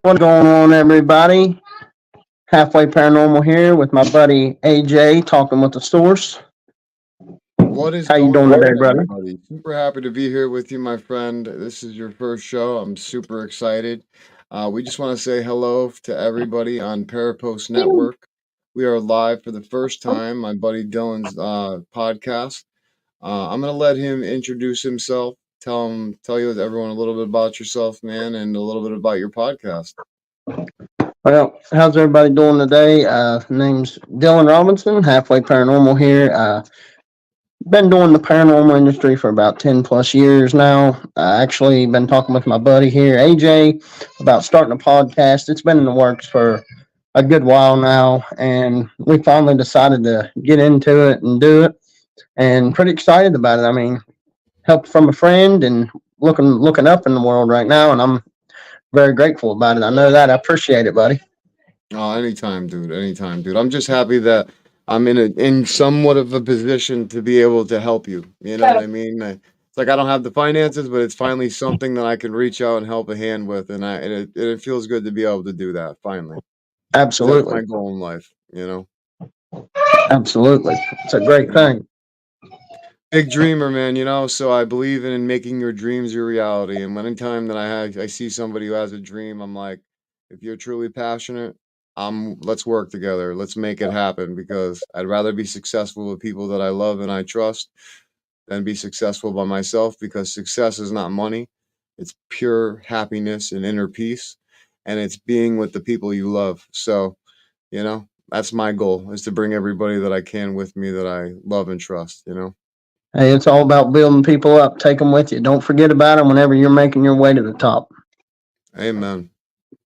What's going on, everybody? Halfway Paranormal here with my buddy AJ talking with the source. What is How you going doing on, today, brother? everybody? Super happy to be here with you, my friend. This is your first show. I'm super excited. We just want to say hello to everybody on Parapost Network. We are live for the first time, my buddy Dylan's podcast. I'm gonna let him introduce himself. Tell you everyone a little bit about yourself, man, and a little bit about your podcast. Well, how's everybody doing today? Name's Dylan Robinson, Halfway Paranormal here. Been doing the paranormal industry for about 10 plus years now. I actually been talking with my buddy here, AJ, about starting a podcast. It's been in the works for a good while now, and we finally decided to get into it and do it. And pretty excited about it. I mean, help from a friend and looking up in the world right now, and I'm very grateful about it. I know that. I appreciate it, buddy. Oh, anytime, dude. Anytime, dude. I'm just happy that I'm in somewhat of a position to be able to help you. You know what I mean? It's like I don't have the finances, but it's finally something that I can reach out and help a hand with, and it feels good to be able to do that finally. 'Cause that's Absolutely, my goal in life. You know. absolutely. It's a great Yeah. thing. Big dreamer, man. So I believe in making your dreams your reality. And anytime that I see somebody who has a dream, I'm like, if you're truly passionate, let's work together. Let's make it happen because I'd rather be successful with people that I love and I trust than be successful by myself because success is not money. It's pure happiness and inner peace. And it's being with the people you love. So, that's my goal is to bring everybody that I can with me that I love and trust. Hey, it's all about building people up. Take them with you. Don't forget about them whenever you're making your way to the top. Amen.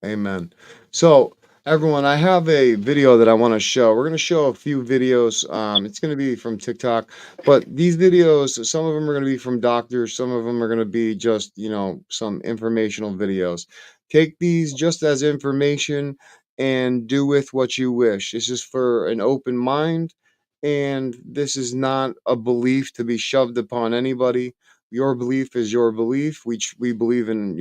Amen. So, everyone, I have a video that I want to show. We're going to show a few videos. It's going to be from TikTok, but these videos, some of them are going to be from doctors, some of them are going to be just, some informational videos. Take these just as information and do with what you wish. This is for an open mind, and this is not a belief to be shoved upon anybody. Your belief is your belief. We believe in,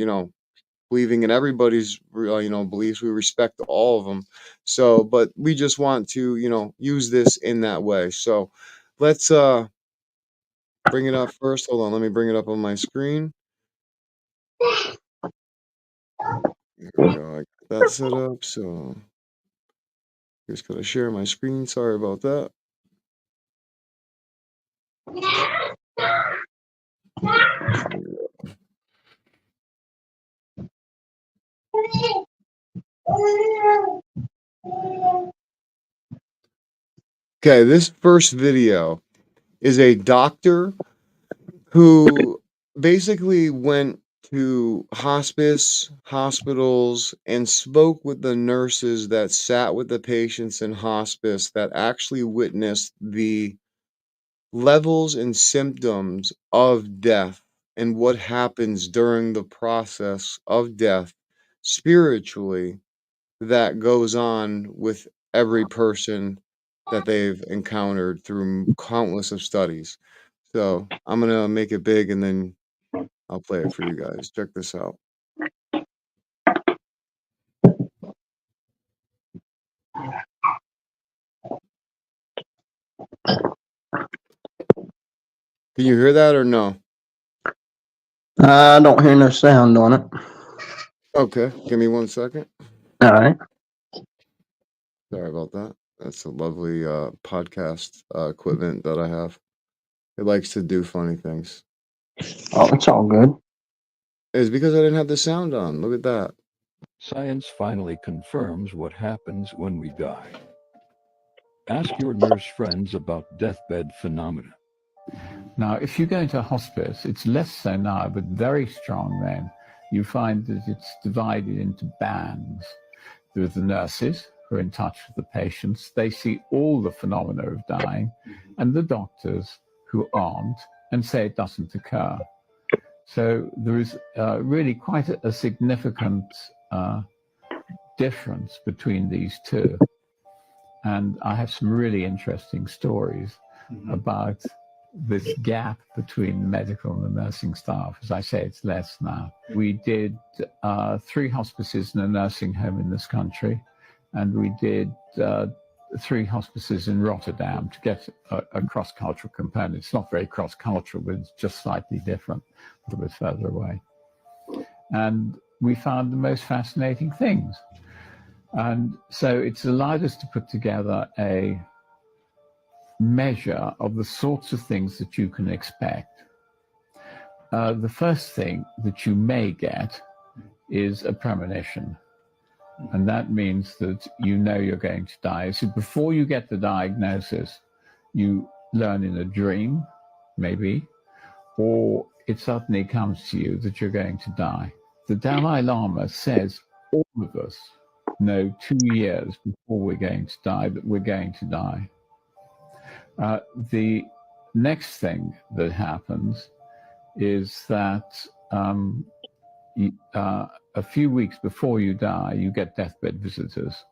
believing in everybody's beliefs. We respect all of them. So but we just want to use this in that way. So let's bring it up first. Hold on, let me bring it up on my screen. Here we go. I got that set up. So just gotta share my screen. Sorry about that. Okay, this first video is a doctor who basically went to hospitals, and spoke with the nurses that sat with the patients in hospice that actually witnessed the levels and symptoms of death and what happens during the process of death spiritually that goes on with every person that they've encountered through countless of studies. So I'm gonna make it big and then I'll play it for you guys. Check this out. Can you hear that or no? I don't hear no sound on it. Okay, give me 1 second. All right. Sorry about that. That's a lovely podcast equipment that I have. It likes to do funny things. Oh, it's all good. It's because I didn't have the sound on. Look at that. Science finally confirms what happens when we die. Ask your nurse friends about deathbed phenomena. Now, if you go into a hospice, it's less so now, but very strong then. You find that it's divided into bands. There are the nurses who are in touch with the patients. They see all the phenomena of dying, and the doctors who aren't and say it doesn't occur. So there is really quite a significant difference between these two. And I have some really interesting stories about this gap between the medical and the nursing staff. As I say, it's less now. We did 3 hospices in a nursing home in this country, and we did 3 hospices in Rotterdam to get a cross-cultural component. It's not very cross-cultural, but it's just slightly different, a little bit further away. And we found the most fascinating things. And so it's allowed us to put together a measure of the sorts of things that you can expect. The first thing that you may get is a premonition. And that means that you know you're going to die. So before you get the diagnosis, you learn in a dream, maybe, or it suddenly comes to you that you're going to die. The Dalai Lama says all of us know 2 years before we're going to die that we're going to die. The next thing that happens is that a few weeks before you die, you get deathbed visitors.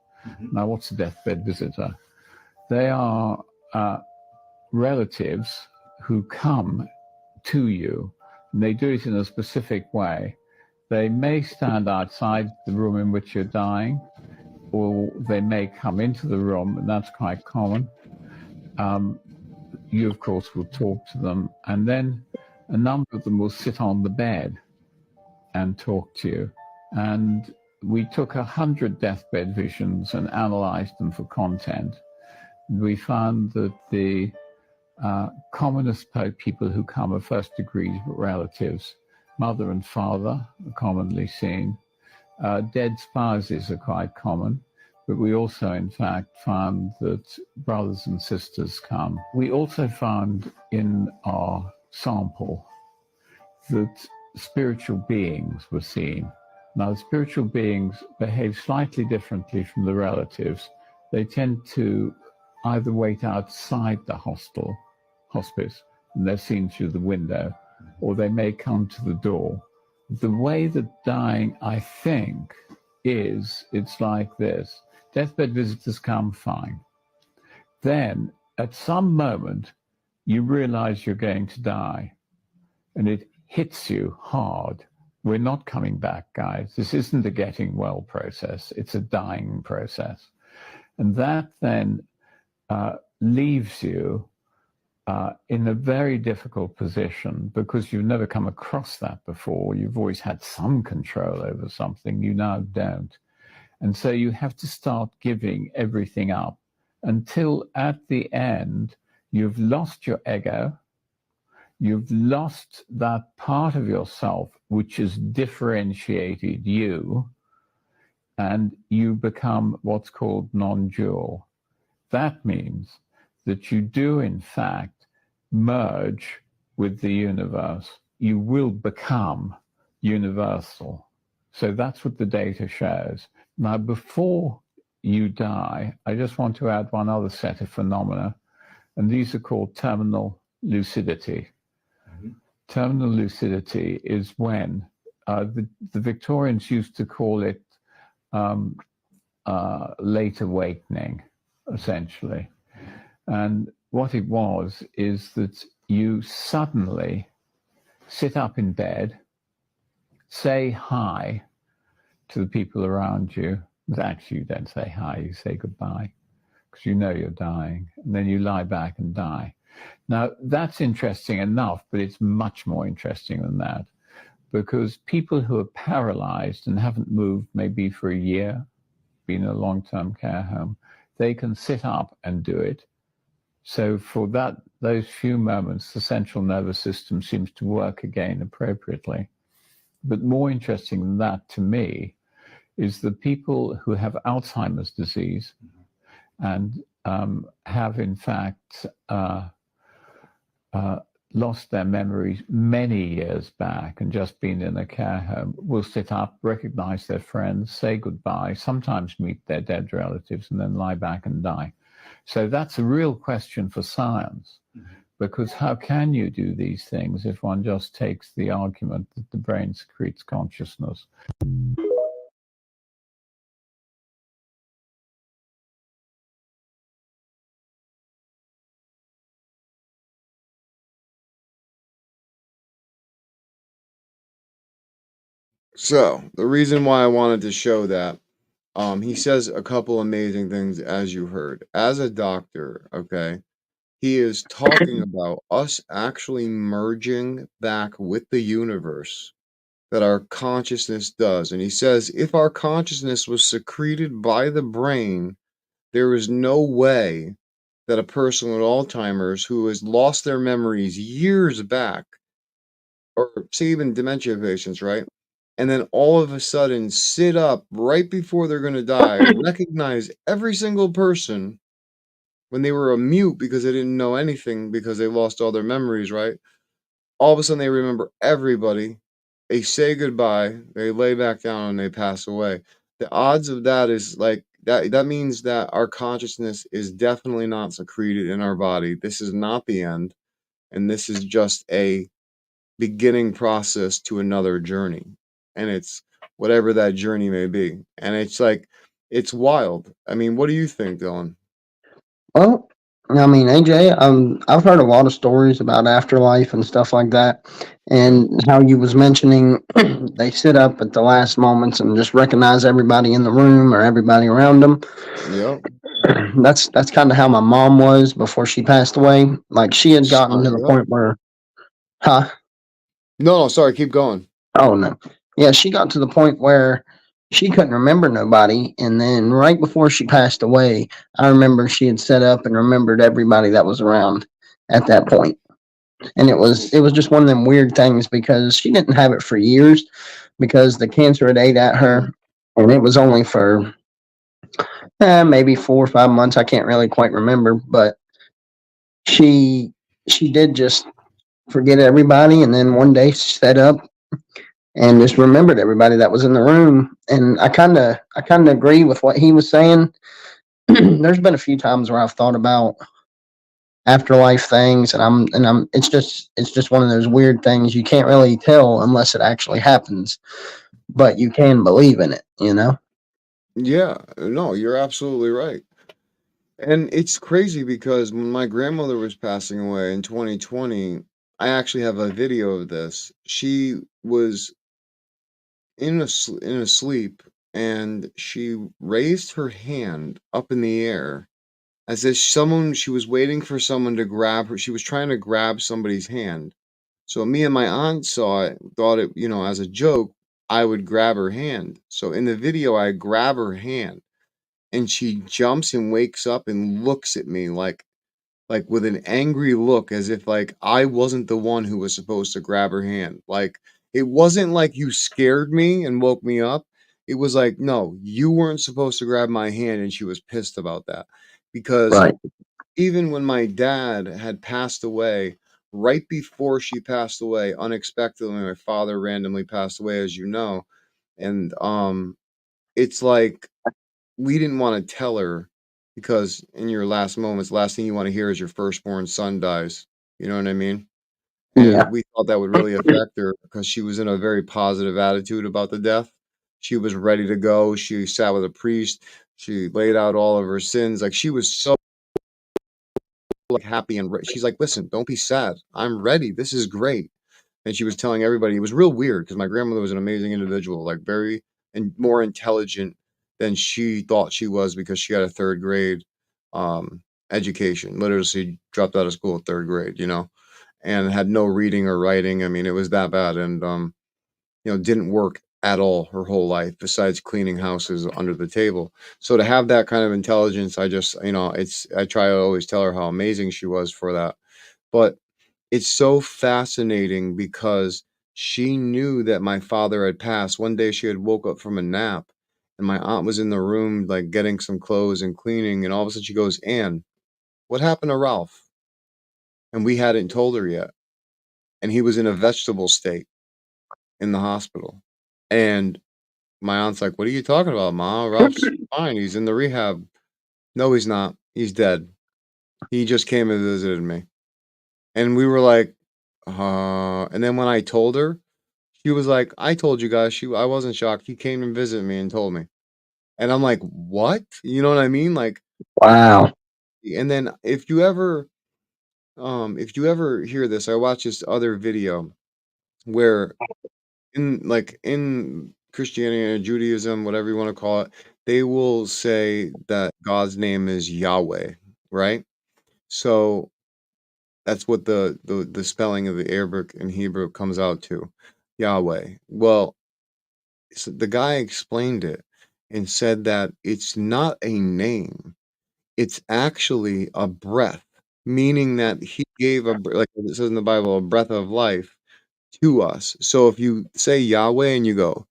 Now, what's a deathbed visitor? They are relatives who come to you, and they do it in a specific way. They may stand outside the room in which you're dying, or they may come into the room, and that's quite common. You, of course, will talk to them, and then a number of them will sit on the bed and talk to you. And we took 100 deathbed visions and analyzed them for content. We found that the commonest people who come are first degree relatives. Mother and father are commonly seen. Dead spouses are quite common, but we also, in fact, found that brothers and sisters come. We also found in our sample that spiritual beings were seen. Now, the spiritual beings behave slightly differently from the relatives. They tend to either wait outside the hospice, and they're seen through the window, or they may come to the door. The way that dying, I think, is, it's like this. Deathbed visitors come, fine. Then, at some moment, you realize you're going to die, and it hits you hard. We're not coming back, guys. This isn't a getting well process. It's a dying process. And that then leaves you in a very difficult position because you've never come across that before. You've always had some control over something. You now don't. And so you have to start giving everything up until at the end, you've lost your ego. You've lost that part of yourself which has differentiated you, and you become what's called non-dual. That means that you do, in fact, merge with the universe. You will become universal. So that's what the data shows. Now, before you die, I just want to add one other set of phenomena, and these are called terminal lucidity. Terminal lucidity is when the Victorians used to call it late awakening, essentially. And what it was is that you suddenly sit up in bed, say hi to the people around you, but actually you don't say hi, you say goodbye, because you know you're dying, and then you lie back and die. Now, that's interesting enough, but it's much more interesting than that, because people who are paralyzed and haven't moved maybe for a year, been in a long-term care home, they can sit up and do it. So for those few moments, the central nervous system seems to work again appropriately. But more interesting than that to me is the people who have Alzheimer's disease and have in fact lost their memories many years back and just been in a care home will sit up, recognize their friends, say goodbye, sometimes meet their dead relatives, and then lie back and die. So that's a real question for science, because how can you do these things if one just takes the argument that the brain secretes consciousness? So the reason why I wanted to show that, he says a couple amazing things, as you heard. As a doctor, okay, he is talking about us actually merging back with the universe, that our consciousness does. And he says if our consciousness was secreted by the brain, there is no way that a person with Alzheimer's who has lost their memories years back, or say even dementia patients, right? And then all of a sudden sit up right before they're going to die, recognize every single person when they were a mute because they didn't know anything because they lost all their memories, right? All of a sudden they remember everybody. They say goodbye, they lay back down, and they pass away. The odds of that is like that means that our consciousness is definitely not secreted in our body. This is not the end, and this is just a beginning process to another journey. And it's whatever that journey may be. And it's like it's wild. I mean, what do you think, Dylan? Well, I mean, AJ, I've heard a lot of stories about afterlife and stuff like that, Yep. and how you was mentioning they sit up at the last moments and just recognize everybody in the room or everybody around them. Yep. That's kind of how my mom was before she passed away. Like she had gotten to the Yep. point where, huh? No, sorry, keep going. Oh no, yeah, she got to the point where she couldn't remember nobody, and then right before she passed away, I remember she had set up and remembered everybody that was around at that point. And it was just one of them weird things because she didn't have it for years because the cancer had ate at her, and it was only for maybe 4 or 5 months. I can't really quite remember, but she she did just forget everybody, and then one day she set up and just remembered everybody that was in the room. And I kind of agree with what he was saying. There's been a few times where I've thought about afterlife things, and I'm it's just one of those weird things you can't really tell unless it actually happens, but you can believe in it. Yeah, no, you're absolutely right. And it's crazy because when my grandmother was passing away in 2020, I actually have a video of this. She was in a sleep, and she raised her hand up in the air as if she was waiting for someone to grab her. She was trying to grab somebody's hand. So me and my aunt saw it, thought it, as a joke, I would grab her hand. So in the video, I grab her hand, and she jumps and wakes up and looks at me like with an angry look, as if like I wasn't the one who was supposed to grab her hand. Like it wasn't like you scared me and woke me up. It was like, no, you weren't supposed to grab my hand, and she was pissed about that. Because Right. even when my dad had passed away, right before she passed away, unexpectedly, my father randomly passed away, as you know. And it's like we didn't want to tell her because in your last moments, the last thing you want to hear is your firstborn son dies. You know what I mean? And Yeah. we thought that would really affect her because she was in a very positive attitude about the death. She was ready to go. She sat with a priest. She laid out all of her sins. Like she was so like happy and she's like, "Listen, don't be sad. I'm ready. This is great." And she was telling everybody it was real weird because my grandmother was an amazing individual, like very and more intelligent than she thought she was because she had a third grade education. Literacy, dropped out of school at third grade, and had no reading or writing. I mean, it was that bad, and didn't work at all her whole life besides cleaning houses under the table. So to have that kind of intelligence, I just, I try to always tell her how amazing she was for that. But it's so fascinating because she knew that my father had passed. One day she had woke up from a nap, and my aunt was in the room like getting some clothes and cleaning, and all of a sudden she goes, "Ann, what happened to Ralph?" And we hadn't told her yet. And he was in a vegetable state in the hospital. And my aunt's like, "What are you talking about, Ma? Ralph's fine. He's in the rehab." "No, he's not. He's dead. He just came and visited me." And we were like, and then when I told her, she was like, "I told you guys." I wasn't shocked. He came and visited me and told me. And I'm like, "What?" You know what I mean? Like, Wow. and then if you ever hear this, I watched this other video where in Christianity or Judaism, whatever you want to call it, they will say that God's name is Yahweh, right? So that's what the spelling of the Arabic and Hebrew comes out to, Yahweh. Well, so the guy explained it and said that it's not a name, it's actually a breath, meaning that he gave like it says in the Bible, a breath of life to us. So if you say Yahweh and you go,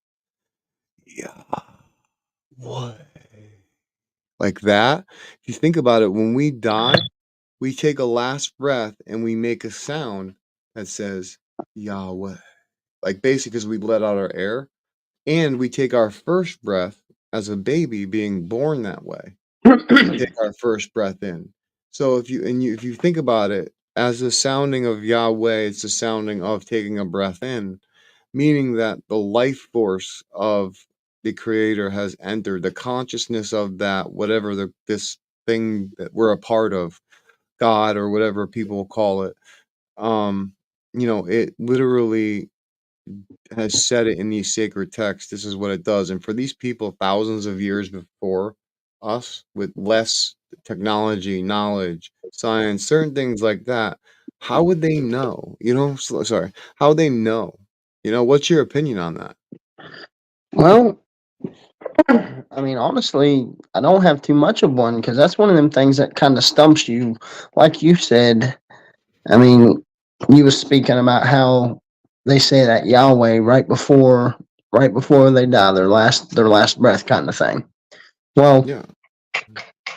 Yahweh, like that, if you think about it, when we die, we take a last breath and we make a sound that says Yahweh. Like basically because we let out our air. And we take our first breath as a baby being born that way. We take our first breath in. So if you think about it, as the sounding of Yahweh, it's the sounding of taking a breath in, meaning that the life force of the creator has entered the consciousness of that whatever this thing that we're a part of, God or whatever people call it. Um, it literally has said it in these sacred texts. This is what it does. And for these people, thousands of years before us, with less technology, knowledge, science, certain things like that, how would they know? Sorry, how would they know? What's your opinion on that? Well, I mean, honestly, I don't have too much of one because that's one of them things that kind of stumps you. Like you said, I mean, you was speaking about how they say that Yahweh right before they die, their last breath kind of thing. Well, Yeah,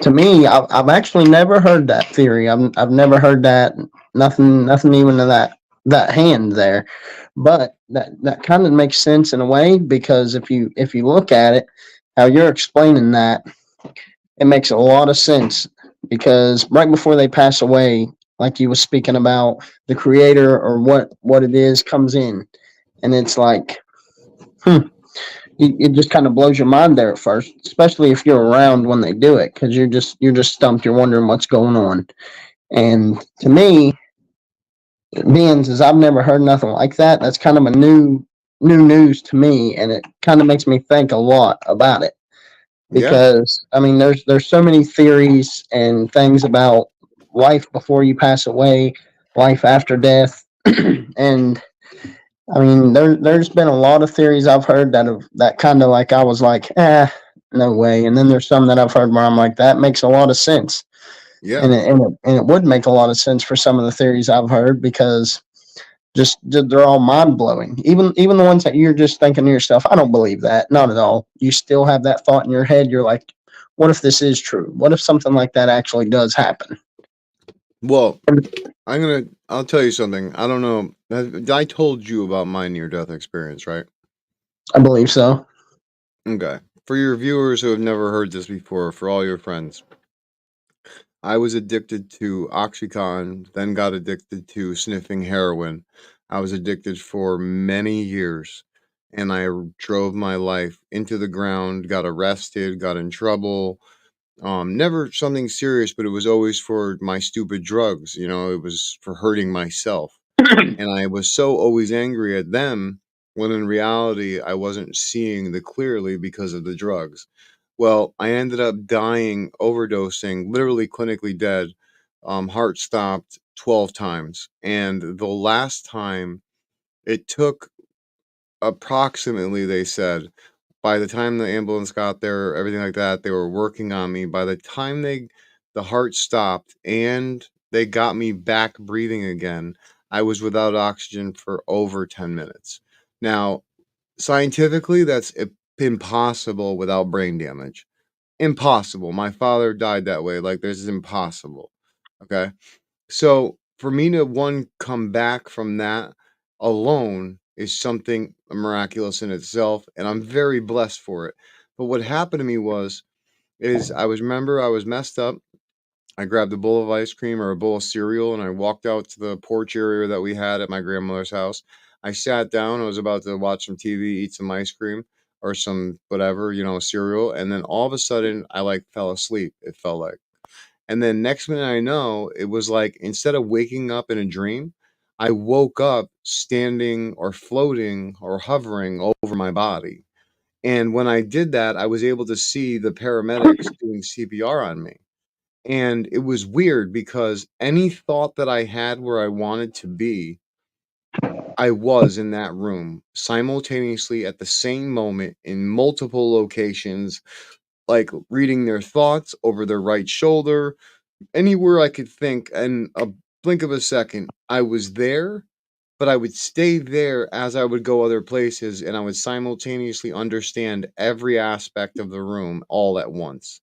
to me, I've actually never heard that theory. I've never heard that. Nothing even to that hand there. But that kind of makes sense in a way because if you look at it, how you're explaining that, it makes a lot of sense because right before they pass away, like you was speaking about, the creator or what it is comes in, and it's like, it just kind of blows your mind there at first, especially if you're around when they do it, because you're just stumped. You're wondering what's going on. And to me, being as I've never heard nothing like that, that's kind of a new news to me, and it kind of makes me think a lot about it yeah, because I mean, there's so many theories and things about life before you pass away, life after death, and I mean, there's been a lot of theories I've heard that kind of like I was like, no way. And then there's some that I've heard where I'm like, that makes a lot of sense, yeah. and it would make a lot of sense for some of the theories I've heard because just they're all mind blowing. Even the ones that you're just thinking to yourself, I don't believe that, not at all. You still have that thought in your head. You're like, what if this is true? What if something like that actually does happen? Well, I'll tell you something. I don't know. I told you about my near death experience, right? I believe so. Okay. For your viewers who have never heard this before, for all your friends, I was addicted to Oxycontin, then got addicted to sniffing heroin. I was addicted for many years, and drove my life into the ground, got arrested, got in trouble. Never something serious, but it was always for my stupid drugs. It was for hurting myself. And I was so always angry at them when in reality I wasn't seeing the clearly because of the drugs. Well, I ended up dying, overdosing, literally clinically dead. Heart stopped 12 times. And the last time it took approximately, they said, by the time the ambulance got there, everything like that, they were working on me. By the time the heart stopped and they got me back breathing again, I was without oxygen for over 10 minutes. Now, scientifically, that's impossible without brain damage. Impossible. My father died that way. Like, this is impossible. Okay. So for me to come back from that alone is something miraculous in itself, and I'm very blessed for it. But what happened to me is I was messed up. I grabbed a bowl of ice cream or a bowl of cereal and I walked out to the porch area that we had at my grandmother's house. I sat down, I was about to watch some TV, eat some ice cream or some whatever, cereal, and then all of a sudden I like fell asleep, it felt like. And then next minute I know, it was like instead of waking up in a dream, I woke up standing or floating or hovering over my body. And when I did that, I was able to see the paramedics doing CPR on me. And it was weird because any thought that I had where I wanted to be, I was in that room simultaneously at the same moment in multiple locations, like reading their thoughts over their right shoulder, anywhere I could think. And a blink of a second, I was there, but I would stay there as I would go other places, and I would simultaneously understand every aspect of the room all at once.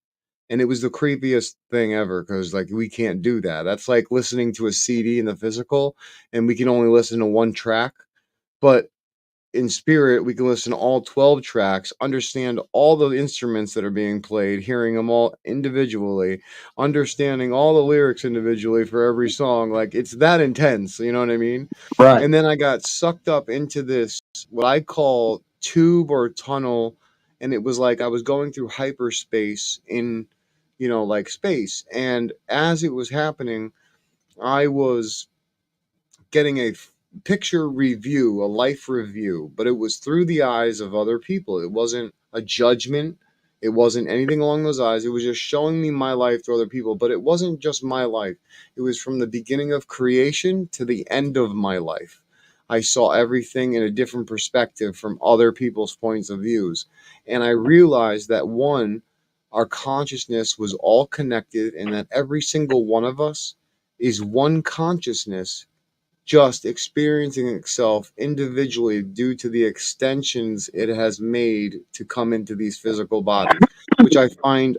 And it was the creepiest thing ever because, like, we can't do that. That's like listening to a CD in the physical, and we can only listen to one track. But in spirit, we can listen to all 12 tracks, understand all the instruments that are being played, hearing them all individually, understanding all the lyrics individually for every song. Like, it's that intense, you know what I mean? Right. And then I got sucked up into this, what I call tube or tunnel. And it was like I was going through hyperspace in, like space. And as it was happening, I was getting a picture review, a life review, but it was through the eyes of other people. It wasn't a judgment. It wasn't anything along those eyes. It was just showing me my life through other people. But it wasn't just my life. It was from the beginning of creation to the end of my life. I saw everything in a different perspective from other people's points of views. And I realized that one, our consciousness was all connected and that every single one of us is one consciousness just experiencing itself individually due to the extensions it has made to come into these physical bodies, which I find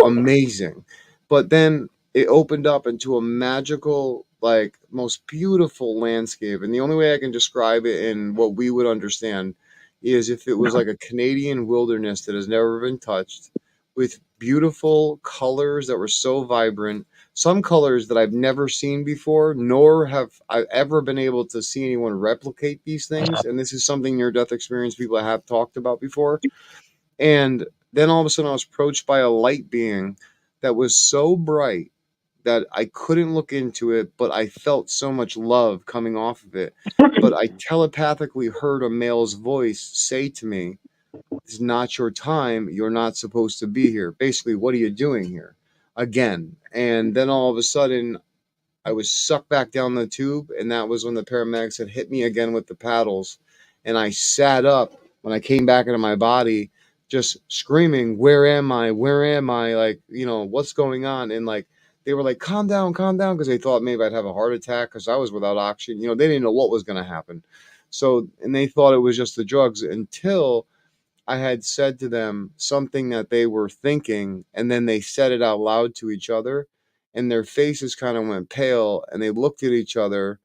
amazing. But then it opened up into a magical, like, most beautiful landscape. And the only way I can describe it in what we would understand is if it was like a Canadian wilderness that has never been touched with beautiful colors that were so vibrant, some colors that I've never seen before, nor have I ever been able to see anyone replicate these things. And this is something near death experience people have talked about before. And then all of a sudden, I was approached by a light being that was so bright that I couldn't look into it, but I felt so much love coming off of it. But I telepathically heard a male's voice say to me, "It's not your time. You're not supposed to be here." Basically, what are you doing here? Again. And then all of a sudden, I was sucked back down the tube, and that was when the paramedics had hit me again with the paddles. And I sat up when I came back into my body, just screaming, "Where am I? Where am I? Like, what's going on?" And like, they were like, calm down, because they thought maybe I'd have a heart attack because I was without oxygen. They didn't know what was going to happen. So, and they thought it was just the drugs until I had said to them something that they were thinking, and then they said it out loud to each other, and their faces kind of went pale, and they looked at each other,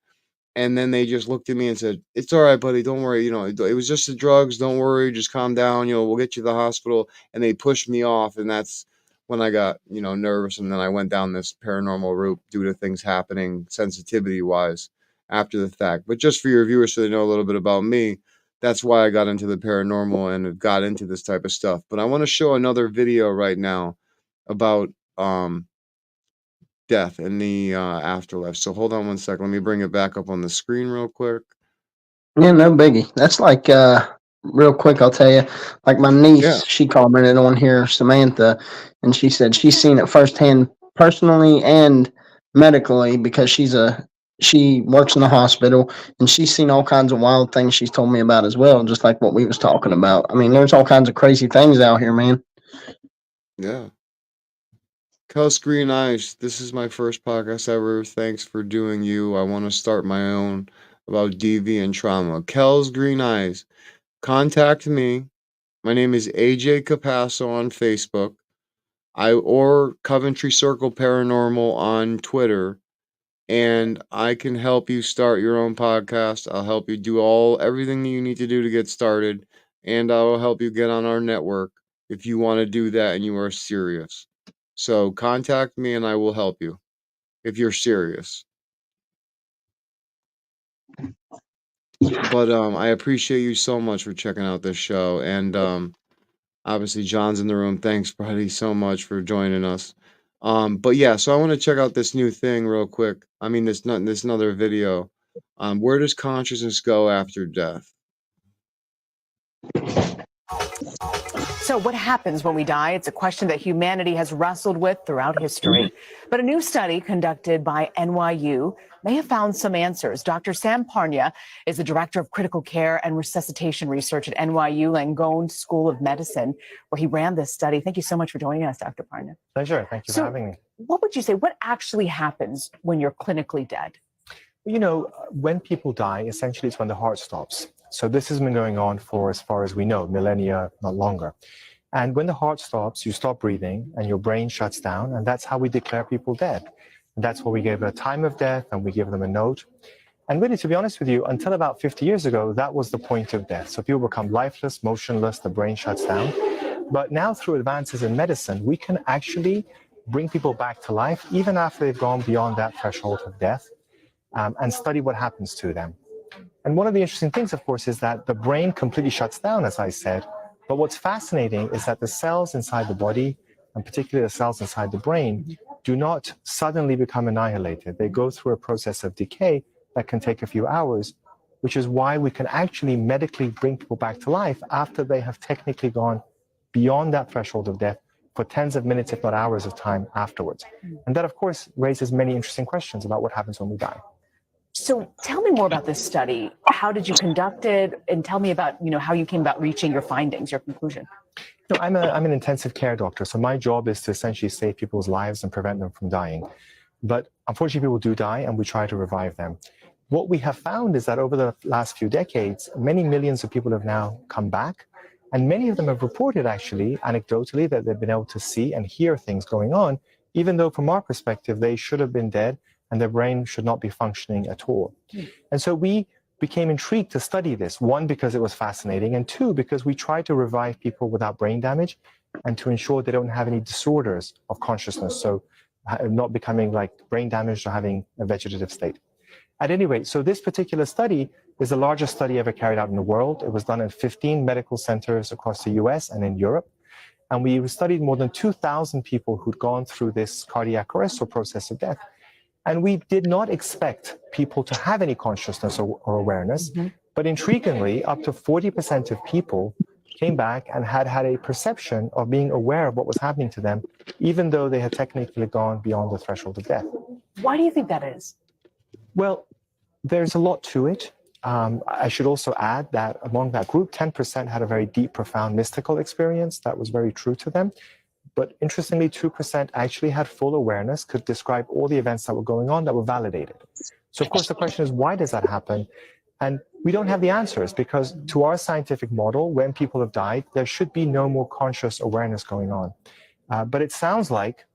and then they just looked at me and said, "It's all right, buddy. Don't worry. It was just the drugs. Don't worry. Just calm down. We'll get you to the hospital." And they pushed me off, and that's when I got, nervous, and then I went down this paranormal route due to things happening sensitivity wise after the fact. But just for your viewers, so they know a little bit about me, that's why I got into the paranormal and got into this type of stuff. But I want to show another video right now about death and the afterlife. So hold on one second. Let me bring it back up on the screen real quick. Yeah, no biggie. That's like real quick, I'll tell you. Like my Yeah. niece, she commented on here, Samantha, and she said she's seen it firsthand, personally and medically, because she works in the hospital and she's seen all kinds of wild things she's told me about as well, just like what we was talking about. I mean, there's all kinds of crazy things out here, man. Yeah. Kels Green Eyes, this is my first podcast ever. Thanks for doing you. I want to start my own about DV and trauma. Kels Green Eyes, contact me. My name is AJ Capasso on Facebook. Or Coventry Circle Paranormal on Twitter. And I can help you start your own podcast. I'll help you do everything that you need to do to get started. And I will help you get on our network if you want to do that and you are serious. So contact me and I will help you if you're serious. But I appreciate you so much for checking out this show. And obviously John's in the room. Thanks, buddy, so much for joining us. But yeah, so I want to check out this new thing real quick. I mean, this another video. Where does consciousness go after death? So what happens when we die? It's a question that humanity has wrestled with throughout history. But a new study conducted by NYU may have found some answers. Dr. Sam Parnia is the director of critical care and resuscitation research at NYU Langone School of Medicine, where he ran this study. Thank you so much for joining us, Dr. Parnia. Pleasure. Thank you for having me. What would you say? What actually happens when you're clinically dead? You know, when people die, essentially it's when the heart stops. So this has been going on for, as far as we know, millennia, not longer. And when the heart stops, you stop breathing and your brain shuts down. And that's how we declare people dead. And that's why we give a time of death and we give them a note. And really, to be honest with you, until about 50 years ago, that was the point of death. So people become lifeless, motionless, the brain shuts down. But now through advances in medicine, we can actually bring people back to life, even after they've gone beyond that threshold of death, and study what happens to them. And one of the interesting things, of course, is that the brain completely shuts down, as I said. But what's fascinating is that the cells inside the body, and particularly the cells inside the brain, do not suddenly become annihilated. They go through a process of decay that can take a few hours, which is why we can actually medically bring people back to life after they have technically gone beyond that threshold of death for tens of minutes, if not hours of time afterwards. And that, of course, raises many interesting questions about what happens when we die. So tell me more about this study. How did you conduct it? And tell me about, how you came about reaching your findings, your conclusion. No, I'm an intensive care doctor, so my job is to essentially save people's lives and prevent them from dying. But unfortunately, people do die, and we try to revive them. What we have found is that over the last few decades, many millions of people have now come back, and many of them have reported, actually, anecdotally, that they've been able to see and hear things going on, even though from our perspective, they should have been dead and their brain should not be functioning at all. And so we became intrigued to study this, one, because it was fascinating, and two, because we tried to revive people without brain damage and to ensure they don't have any disorders of consciousness, so not becoming like brain damaged or having a vegetative state. At any rate, so this particular study is the largest study ever carried out in the world. It was done in 15 medical centers across the US and in Europe. And we studied more than 2,000 people who'd gone through this cardiac arrest or process of death. And we did not expect people to have any consciousness or awareness, but intriguingly, up to 40% of people came back and had a perception of being aware of what was happening to them, even though they had technically gone beyond the threshold of death. Why do you think that is? Well, there's a lot to it. I should also add that among that group, 10% had a very deep, profound mystical experience that was very true to them. But interestingly, 2% actually had full awareness, could describe all the events that were going on that were validated. So of course, the question is, why does that happen? And we don't have the answers, because to our scientific model, when people have died, there should be no more conscious awareness going on. But it sounds like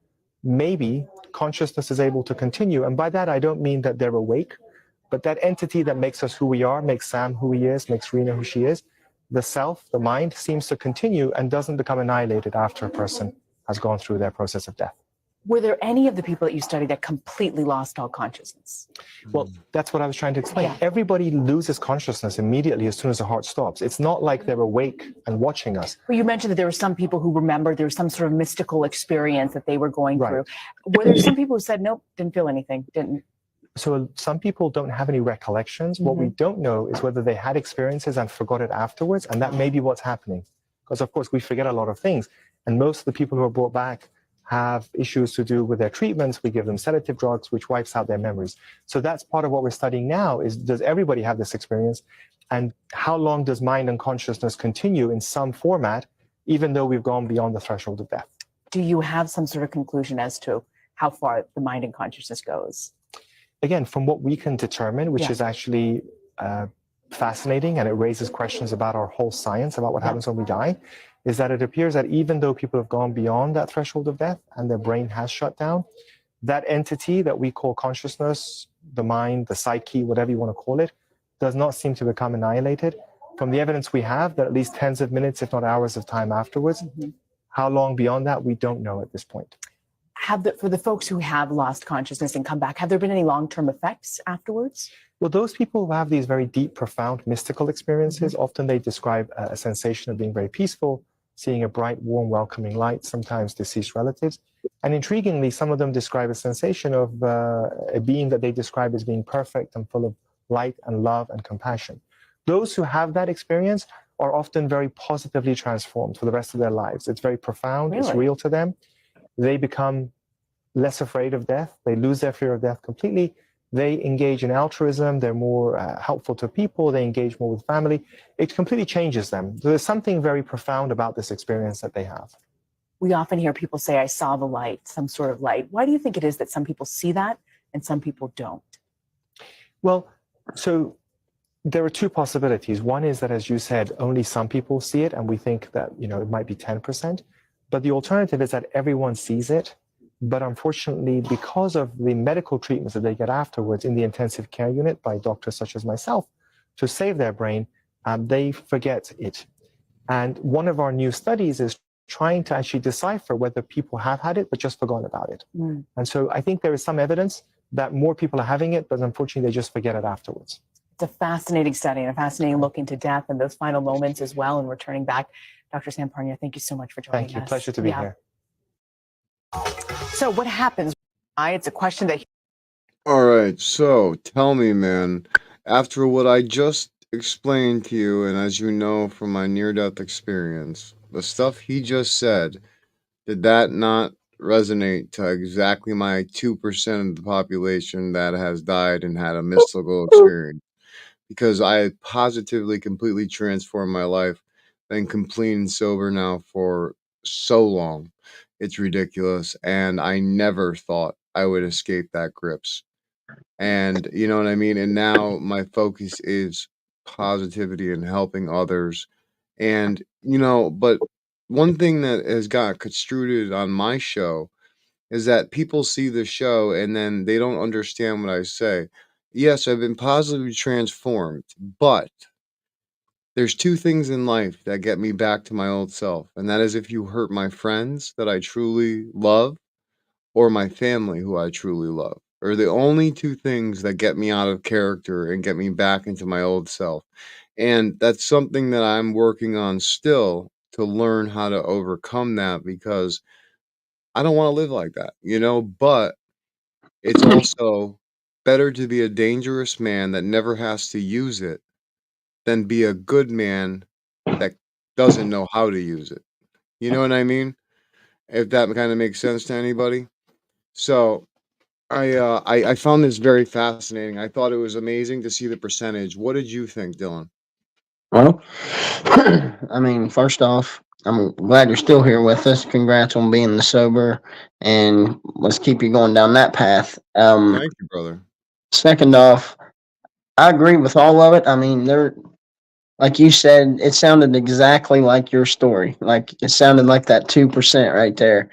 maybe consciousness is able to continue. And by that, I don't mean that they're awake, but that entity that makes us who we are, makes Sam who he is, makes Rena who she is, the self, the mind, seems to continue and doesn't become annihilated after a person has gone through their process of death. Were there any of the people that you studied that completely lost all consciousness? Well, that's what I was trying to explain. Yeah. Everybody loses consciousness immediately as soon as the heart stops. It's not like they're awake and watching us. Well, you mentioned that there were some people who remembered there was some sort of mystical experience that they were going through. Were there some people who said, nope, didn't feel anything, didn't? So some people don't have any recollections. What we don't know is whether they had experiences and forgot it afterwards, and that may be what's happening. Because of course we forget a lot of things, and most of the people who are brought back have issues to do with their treatments. We give them sedative drugs, which wipes out their memories. So that's part of what we're studying now, is does everybody have this experience? And how long does mind and consciousness continue in some format, even though we've gone beyond the threshold of death? Do you have some sort of conclusion as to how far the mind and consciousness goes? Again, from what we can determine, which is actually fascinating, and it raises questions about our whole science, about what happens when we die, is that it appears that even though people have gone beyond that threshold of death and their brain has shut down, that entity that we call consciousness, the mind, the psyche, whatever you want to call it, does not seem to become annihilated. From the evidence we have, that at least tens of minutes, if not hours of time afterwards, how long beyond that, we don't know at this point. For the folks who have lost consciousness and come back, have there been any long-term effects afterwards? Well, those people who have these very deep, profound, mystical experiences, often they describe a sensation of being very peaceful, seeing a bright, warm, welcoming light, sometimes deceased relatives. And intriguingly, some of them describe a sensation of a being that they describe as being perfect and full of light and love and compassion. Those who have that experience are often very positively transformed for the rest of their lives. It's very profound, it's Really? real to them. They become less afraid of death, they lose their fear of death completely. They engage in altruism, they're more helpful to people, they engage more with family. It completely changes them. So there's something very profound about this experience that they have. We often hear people say, I saw the light, some sort of light. Why do you think it is that some people see that and some people don't? Well, so there are two possibilities. One is that, as you said, only some people see it, and we think that it might be 10%. But the alternative is that everyone sees it. But unfortunately, because of the medical treatments that they get afterwards in the intensive care unit by doctors such as myself to save their brain, they forget it. And one of our new studies is trying to actually decipher whether people have had it but just forgotten about it. And so I think there is some evidence that more people are having it, but unfortunately they just forget it afterwards. It's a fascinating study and a fascinating look into death and those final moments as well, and returning back. Dr. Samparnia, thank you so much for joining us. Thank you. Pleasure to be here. So what happens? It's a question that... All right, so tell me, man, after what I just explained to you, and as you know from my near-death experience, the stuff he just said, did that not resonate to exactly my 2% of the population that has died and had a mystical experience? Because I positively, completely transformed my life, been clean and sober now for so long. It's ridiculous, and I never thought I would escape that grips. And you know what I mean? And now my focus is positivity and helping others. And, but one thing that has got construed on my show is that people see the show and then they don't understand what I say. Yes, I've been positively transformed, but there's two things in life that get me back to my old self. And that is if you hurt my friends that I truly love, or my family who I truly love, are the only two things that get me out of character and get me back into my old self. And that's something that I'm working on still to learn how to overcome that, because I don't want to live like that, but it's also better to be a dangerous man that never has to use it than be a good man that doesn't know how to use it. You know what I mean? If that kind of makes sense to anybody. So I found this very fascinating. I thought it was amazing to see the percentage. What did you think, Dylan? Well, I mean, first off, I'm glad you're still here with us. Congrats on being the sober, and let's keep you going down that path. Thank you, brother. Second off, I agree with all of it. I mean, like you said, it sounded exactly like your story. Like it sounded like that 2% right there.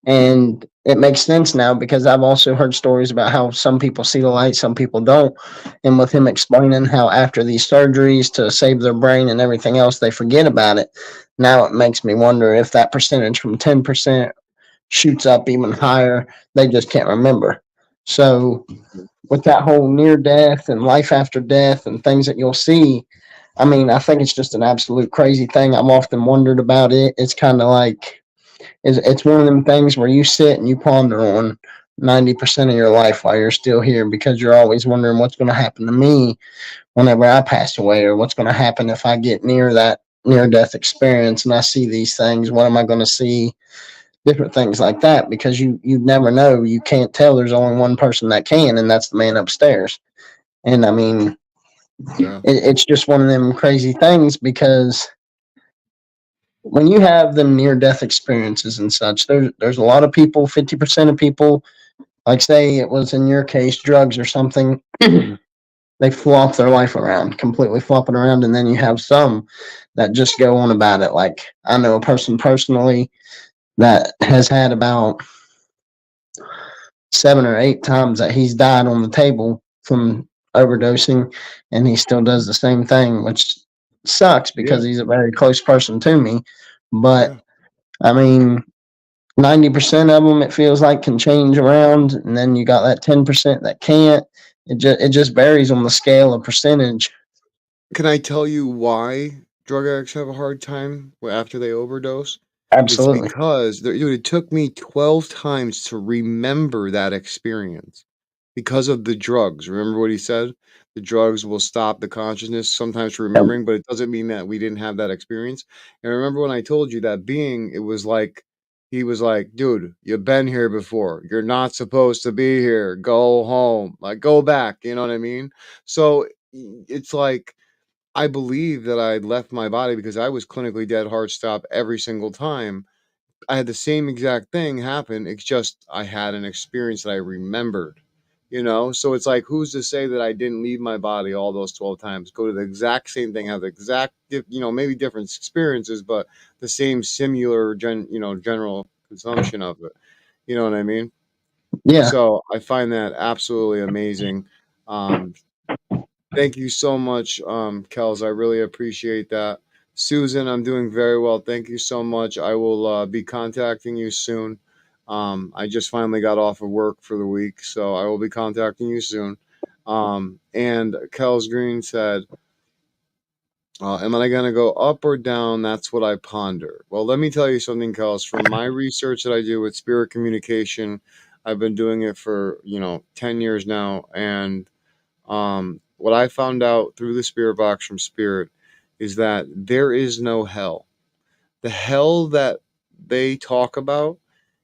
And it makes sense now because I've also heard stories about how some people see the light, some people don't. And with him explaining how after these surgeries to save their brain and everything else, they forget about it. Now it makes me wonder if that percentage from 10% shoots up even higher. They just can't remember. So with that whole near death and life after death and things that you'll see, I mean, I think it's just an absolute crazy thing. I've often wondered about it. It's kind of like it's one of them things where you sit and you ponder on 90% of your life while you're still here, because you're always wondering what's going to happen to me whenever I pass away, or what's going to happen if I get near that near death experience and I see these things. What am I going to see? Different things like that, because you never know. You can't tell. There's only one person that can, and that's the man upstairs. And I mean, Yeah. it's just one of them crazy things, because when you have them near death experiences and such, there's a lot of people, 50% of people, like say it was in your case, drugs or something, they flop their life around, completely flop it around. And then you have some that just go on about it. Like I know a person personally that has had about 7 or 8 times that he's died on the table from overdosing, and he still does the same thing, which sucks because Yeah. he's a very close person to me. But Yeah. I mean, 90% of them, it feels like, can change around, and then you got that 10% that can't. It just varies on the scale of percentage. Can I tell you why drug addicts have a hard time after they overdose? It's Absolutely. because dude, it took me 12 times to remember that experience. because of the drugs. Remember what he said? The drugs will stop the consciousness sometimes for remembering, but it doesn't mean that we didn't have that experience. And remember when I told you that being, it was like, he was like, dude, you've been here before. You're not supposed to be here. Go home. Like, go back. You know what I mean? So it's like, I believe that I left my body because I was clinically dead, heart stop every single time. I had the same exact thing happen. It's just I had an experience that I remembered, you know? So it's like, who's to say that I didn't leave my body all those 12 times, go to the exact same thing, have the exact, maybe different experiences, but the same similar, general consumption of it. You know what I mean? Yeah. So I find that absolutely amazing. Um, Thank you so much, Kels. I really appreciate that. Susan, I'm doing very well. Thank you so much. I will be contacting you soon. I just finally got off of work for the week, so I will be contacting you soon. And Kels Green said, am I going to go up or down? That's what I ponder. Well, let me tell you something, Kels. From my research that I do with spirit communication, I've been doing it for, 10 years now, and what I found out through the spirit box from spirit is that there is no hell. The hell that they talk about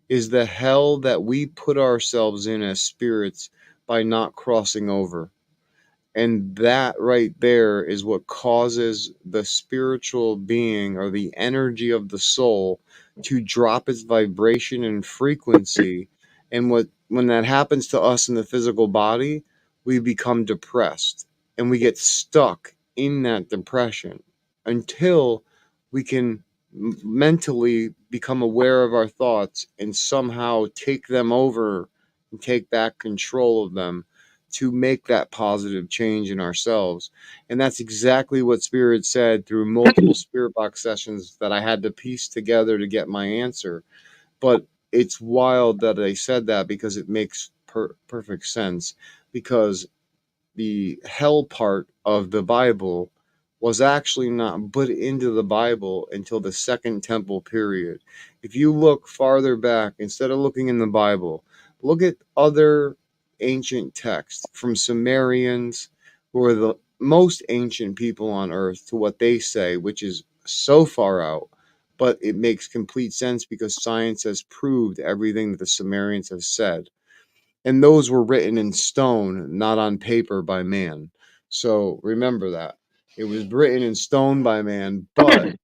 is the hell that we put ourselves in as spirits by not crossing over. And that right there is what causes the spiritual being or the energy of the soul to drop its vibration and frequency. And when that happens to us in the physical body, we become depressed and we get stuck in that depression until we can mentally become aware of our thoughts and somehow take them over and take back control of them to make that positive change in ourselves. And that's exactly what Spirit said through multiple Spirit Box sessions that I had to piece together to get my answer. But it's wild that they said that because it makes perfect sense. Because the hell part of the Bible was actually not put into the Bible until the Second Temple period. If you look farther back, instead of looking in the Bible, look at other ancient texts from Sumerians, who are the most ancient people on earth, to what they say, which is so far out. But it makes complete sense because science has proved everything that the Sumerians have said, and those were written in stone, not on paper by man. So remember that. It was written in stone by man, but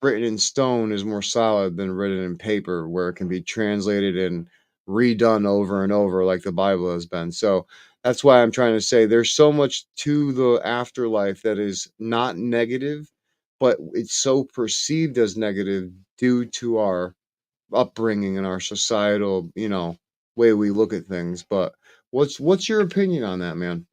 written in stone is more solid than written in paper, where it can be translated and redone over and over like the Bible has been. So that's why I'm trying to say there's so much to the afterlife that is not negative, but it's so perceived as negative due to our upbringing and our societal, way we look at things. But what's your opinion on that, man?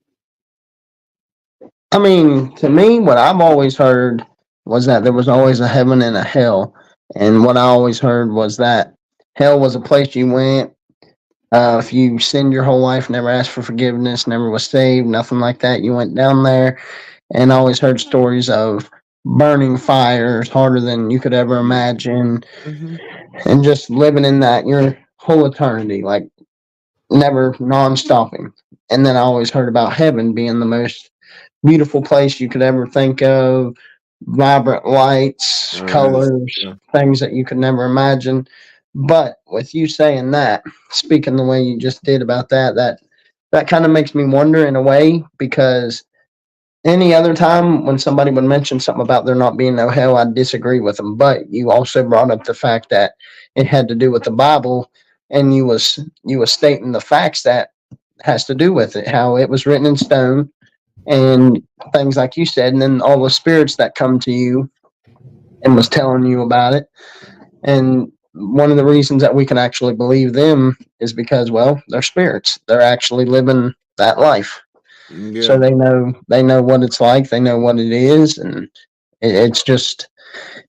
I mean, to me, what I've always heard was that there was always a heaven and a hell. And what I always heard was that hell was a place you went. If you sinned your whole life, never asked for forgiveness, never was saved, nothing like that, you went down there. And I always heard stories of burning fires harder than you could ever imagine, Mm-hmm. and just living in that your whole eternity, like never non-stopping. And then I always heard about heaven being the most beautiful place you could ever think of, vibrant lights, All right. colors, Yeah. things that you could never imagine. But with you saying that, speaking the way you just did about that kind of makes me wonder in a way, because any other time when somebody would mention something about there not being no hell, I'd disagree with them. But you also brought up the fact that it had to do with the Bible, and you was stating the facts that has to do with it, how it was written in stone, and things like you said, and then all the spirits that come to you and was telling you about it. And one of the reasons that we can actually believe them is because, well, they're spirits. They're actually living that life. So Yeah. they know what it's like, they know what it is, and it's just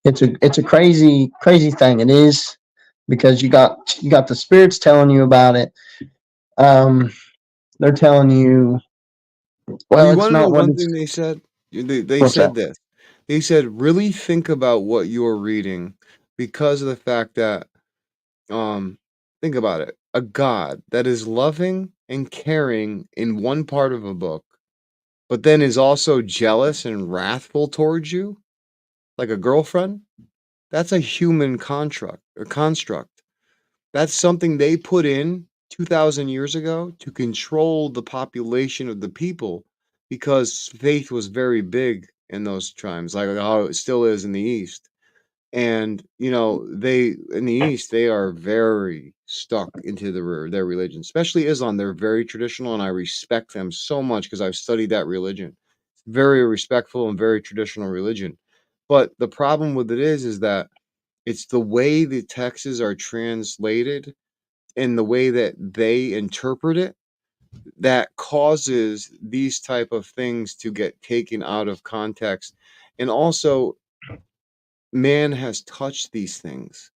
it's a crazy thing. It is, because you got the spirits telling you about it. Um, they're telling you, Well, well, you it's want to know not what one it's. thing they said? They What's said that? this. They said, really think about what you're reading, because of the fact that, think about it. A God that is loving and caring in one part of a book, but then is also jealous and wrathful towards you, like a girlfriend, that's a human construct. That's something they put in 2,000 years ago to control the population of the people because faith was very big in those times, like how it still is in the East. And they in the East they are very stuck into their religion, especially Islam. They're very traditional, and I respect them so much because I've studied that religion. Very respectful and very traditional religion. But the problem with it is that it's the way the texts are translated and the way that they interpret it that causes these type of things to get taken out of context. And also, man has touched these things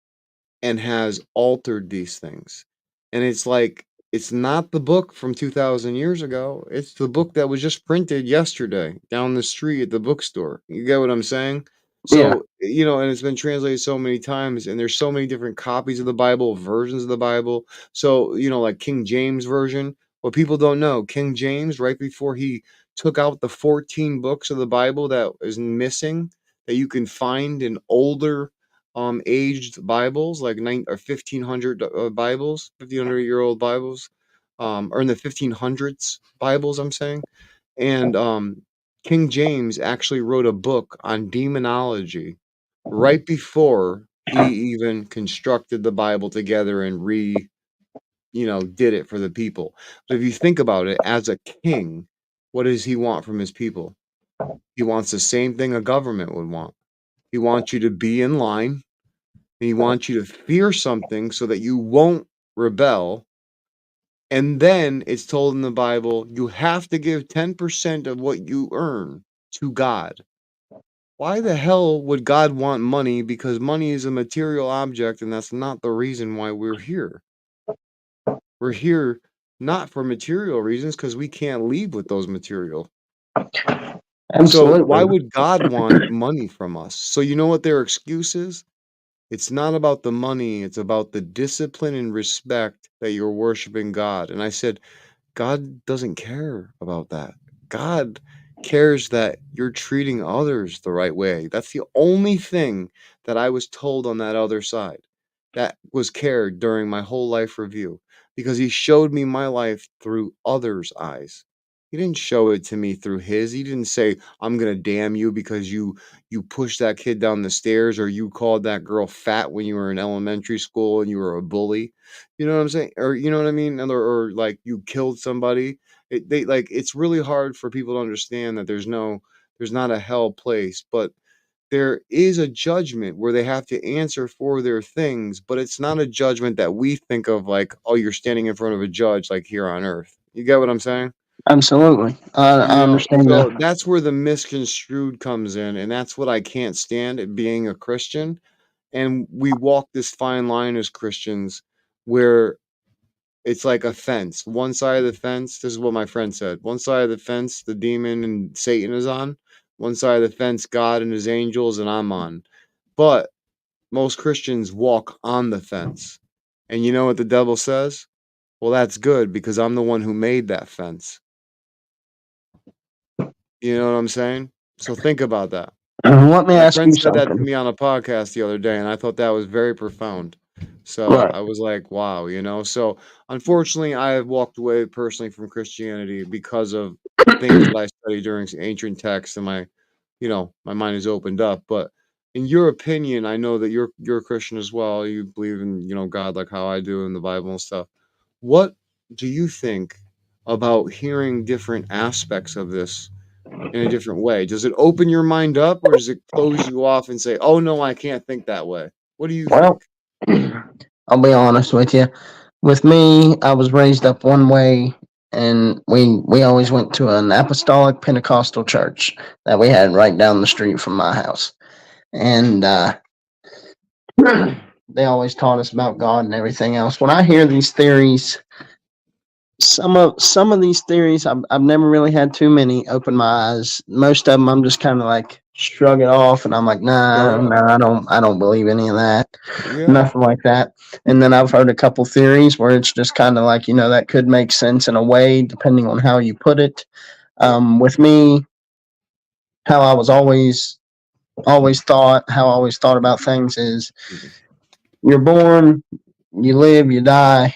and has altered these things. And it's like, it's not the book from 2,000 years ago. It's the book that was just printed yesterday down the street at the bookstore. You get what I'm saying? Yeah. So, and it's been translated so many times, and there's so many different copies of the Bible, versions of the Bible. So, like King James Version. What people don't know, King James, right before he took out the 14 books of the Bible that is missing, that you can find in older aged Bibles, like 1500 Bibles, 1500-year-old Bibles, or in the 1500s Bibles, I'm saying. And King James actually wrote a book on demonology right before he even constructed the Bible together and did it for the people. But if you think about it, as a king, what does he want from his people? He wants the same thing a government would want. He wants you to be in line. He wants you to fear something so that you won't rebel. And then it's told in the Bible, you have to give 10% of what you earn to God. Why the hell would God want money? Because money is a material object, and that's not the reason why we're here. We're here not for material reasons because we can't leave with those material. So why Absolutely. would God want money from us? So you know what their excuse is? It's not about the money, it's about the discipline and respect that you're worshiping God. And I said, God doesn't care about that. God cares that you're treating others the right way. That's the only thing that I was told on that other side that was cared during my whole life review because he showed me my life through others' eyes. He didn't show it to me through his. He didn't say, I'm going to damn you because you pushed that kid down the stairs or you called that girl fat when you were in elementary school and you were a bully. You know what I'm saying? Or you know what I mean? Or like you killed somebody. It's really hard for people to understand that there's not a hell place, but there is a judgment where they have to answer for their things, but it's not a judgment that we think of like, oh, you're standing in front of a judge like here on earth. You get what I'm saying? Absolutely. I understand So that. that's where the misconstrued comes in, and that's what I can't stand at being a Christian. And we walk this fine line as Christians where it's like a fence. One side of the fence, this is what my friend said. One side of the fence, the demon and Satan is on. One side of the fence, God and his angels, and I'm on. But most Christians walk on the fence. And you know what the devil says? Well, that's good because I'm the one who made that fence. You know what I'm saying? So think about that. Let me My ask friend you said that to something. me on a podcast the other day, and I thought that was very profound. So Right. I was like, wow. So unfortunately, I have walked away personally from Christianity because of things that I studied during ancient texts, and my mind is opened up. But in your opinion, I know that you're a Christian as well. You believe in God like how I do in the Bible and stuff. What do you think about hearing different aspects of this in a different way? Does it open your mind up or does it close you off and say, "Oh no, I can't think that way"? What do you Well, think? I'll be honest with you. With me, I was raised up one way, and we always went to an apostolic Pentecostal church that we had right down the street from my house, and they always taught us about God and everything else. When I hear these theories, some of these theories, I've never really had too many open my eyes. Most of them, I'm just kind of like, shrug it off, and I'm like, nah, Shrug it nah, I don't believe any of that, Yeah. nothing like that. And then I've heard a couple theories where it's just kind of like, that could make sense in a way, depending on how you put it. Yep. With me, how I was how I always thought about things is Mhm. you're born, you live, you die.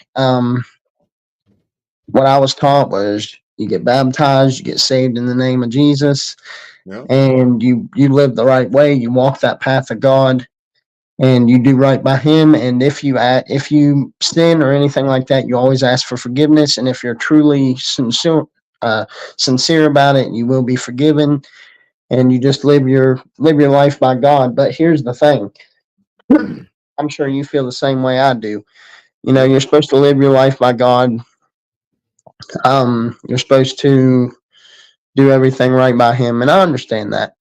What I was taught was you get baptized, you get saved in the name of Jesus, Yep. and you live the right way. You walk that path of God, and you do right by Him. And if you sin or anything like that, you always ask for forgiveness. And if you're truly sincere about it, you will be forgiven. And you just live your life by God. But here's the thing. I'm sure you feel the same way I do. Yep. You're supposed to live your life by God. You're supposed to do everything right by Him, and I understand that.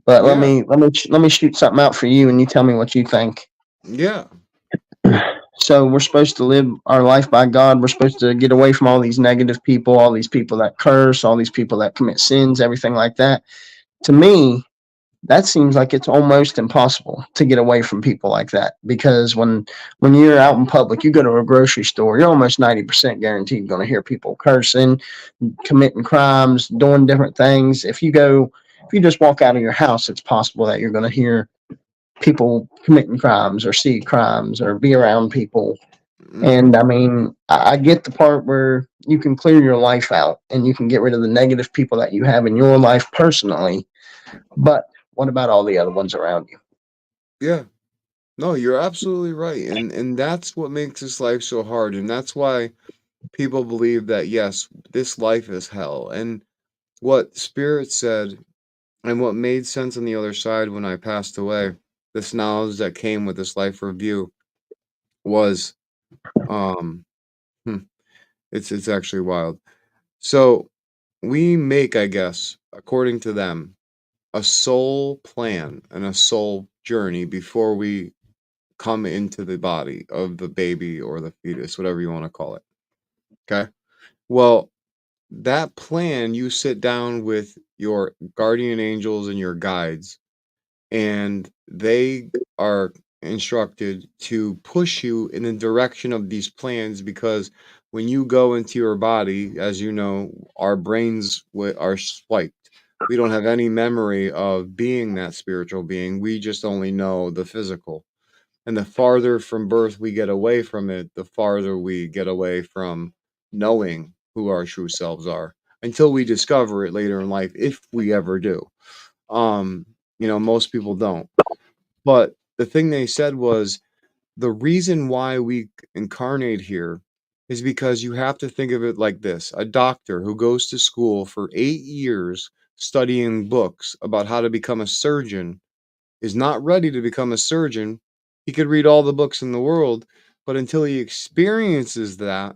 But Yeah. let me shoot something out for you, and you tell me what you think. Yeah. So we're supposed to live our life by God. We're supposed to get away from all these negative people, all these people that curse, all these people that commit sins, everything like that. To me, that seems like it's almost impossible to get away from people like that, because when you're out in public, you go to a grocery store, you're almost 90% guaranteed going to hear people cursing, committing crimes, doing different things. If you just walk out of your house, it's possible that you're going to hear people committing crimes or see crimes or be around people. hmm And I mean, I get the part where you can clear your life out and you can get rid of the negative people that you have in your life personally. But what about all the other ones around you? Yeah. No, you're absolutely right. And that's what makes this life so hard. And that's why people believe that yes, this life is hell. And what Spirit said and what made sense on the other side when I passed away, this knowledge that came with this life review was um hmm, it's actually wild. So we make, I guess, according to them, a soul plan and a soul journey before we come into the body of the baby or the fetus, whatever you want to call it. Okay. Well, that plan, you sit down with your guardian angels and your guides, and they are instructed to push you in the direction of these plans because when you go into your body, as you know, our brains are swiped. We don't have any memory of being that spiritual being. We just only know the physical. And the farther from birth we get away from it, the farther we get away from knowing who our true selves are until we discover it later in life, if we ever do. Um, most people don't. But the thing they said was the reason why we incarnate here is because you have to think of it like this: a doctor who goes to school for 8 years studying books about how to become a surgeon is not ready to become a surgeon. He could read all the books in the world, but until he experiences that,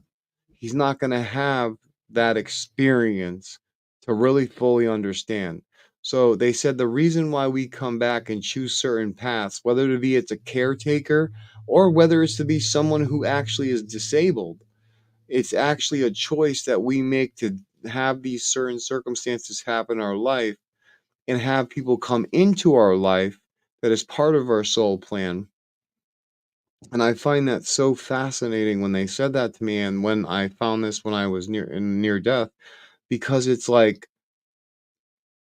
he's not going to have that experience to really fully understand. So they said the reason why we come back and choose certain paths, whether to be it's a caretaker or whether it's to be someone who actually is disabled, it's actually a choice that we make to have these certain circumstances happen in our life and have people come into our life that is part of our soul plan. And I find that so fascinating when they said that to me and when I found this when I was near death, because it's like